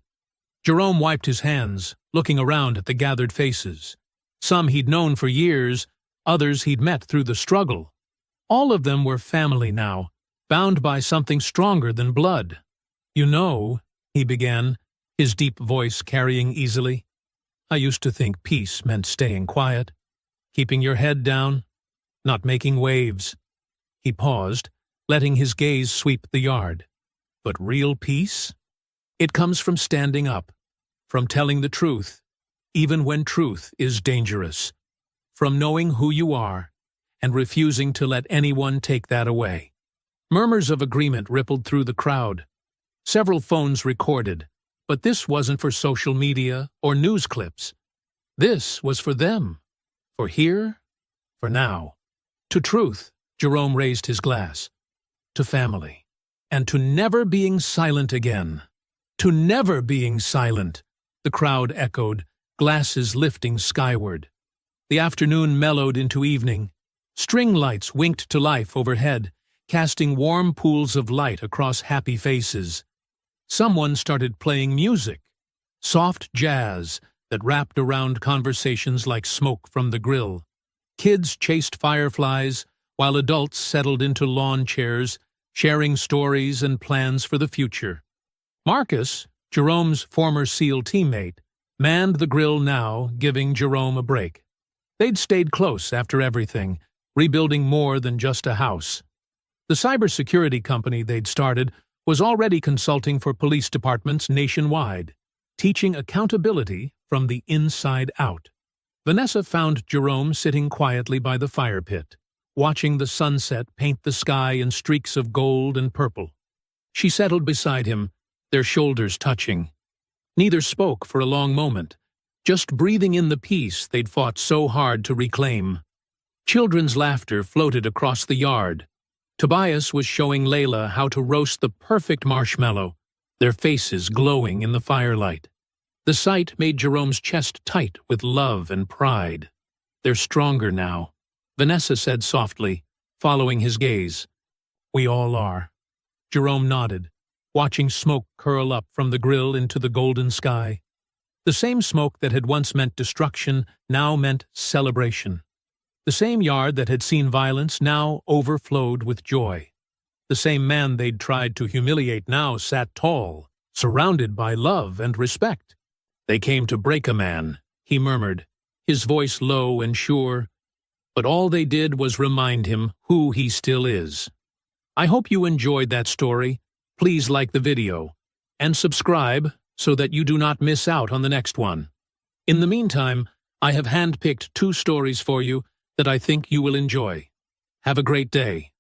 Jerome wiped his hands, looking around at the gathered faces. Some he'd known for years, others he'd met through the struggle. All of them were family now, bound by something stronger than blood. "You know," he began, his deep voice carrying easily, "I used to think peace meant staying quiet, keeping your head down, not making waves." He paused, letting his gaze sweep the yard. "But real peace? It comes from standing up, from telling the truth, even when truth is dangerous, from knowing who you are and refusing to let anyone take that away." Murmurs of agreement rippled through the crowd. Several phones recorded, but this wasn't for social media or news clips. This was for them, for here, for now. To truth, Jerome raised his glass. To family. And to never being silent again. To never being silent, the crowd echoed, glasses lifting skyward. The afternoon mellowed into evening. String lights winked to life overhead, casting warm pools of light across happy faces. Someone started playing music, soft jazz that wrapped around conversations like smoke from the grill. Kids chased fireflies, while adults settled into lawn chairs, sharing stories and plans for the future. Marcus, Jerome's former SEAL teammate, manned the grill now, giving Jerome a break. They'd stayed close after everything, rebuilding more than just a house. The cybersecurity company they'd started was already consulting for police departments nationwide, teaching accountability from the inside out. Vanessa found Jerome sitting quietly by the fire pit, watching the sunset paint the sky in streaks of gold and purple. She settled beside him, their shoulders touching. Neither spoke for a long moment, just breathing in the peace they'd fought so hard to reclaim. Children's laughter floated across the yard. Tobias was showing Layla how to roast the perfect marshmallow, their faces glowing in the firelight. The sight made Jerome's chest tight with love and pride. "They're stronger now," Vanessa said softly, following his gaze. "We all are." Jerome nodded, watching smoke curl up from the grill into the golden sky. The same smoke that had once meant destruction now meant celebration. The same yard that had seen violence now overflowed with joy. The same man they'd tried to humiliate now sat tall, surrounded by love and respect. "They came to break a man," he murmured, his voice low and sure, but all they did was remind him who he still is. I hope you enjoyed that story. Please like the video and subscribe so that you do not miss out on the next one. In the meantime, I have handpicked 2 stories for you that I think you will enjoy. Have a great day.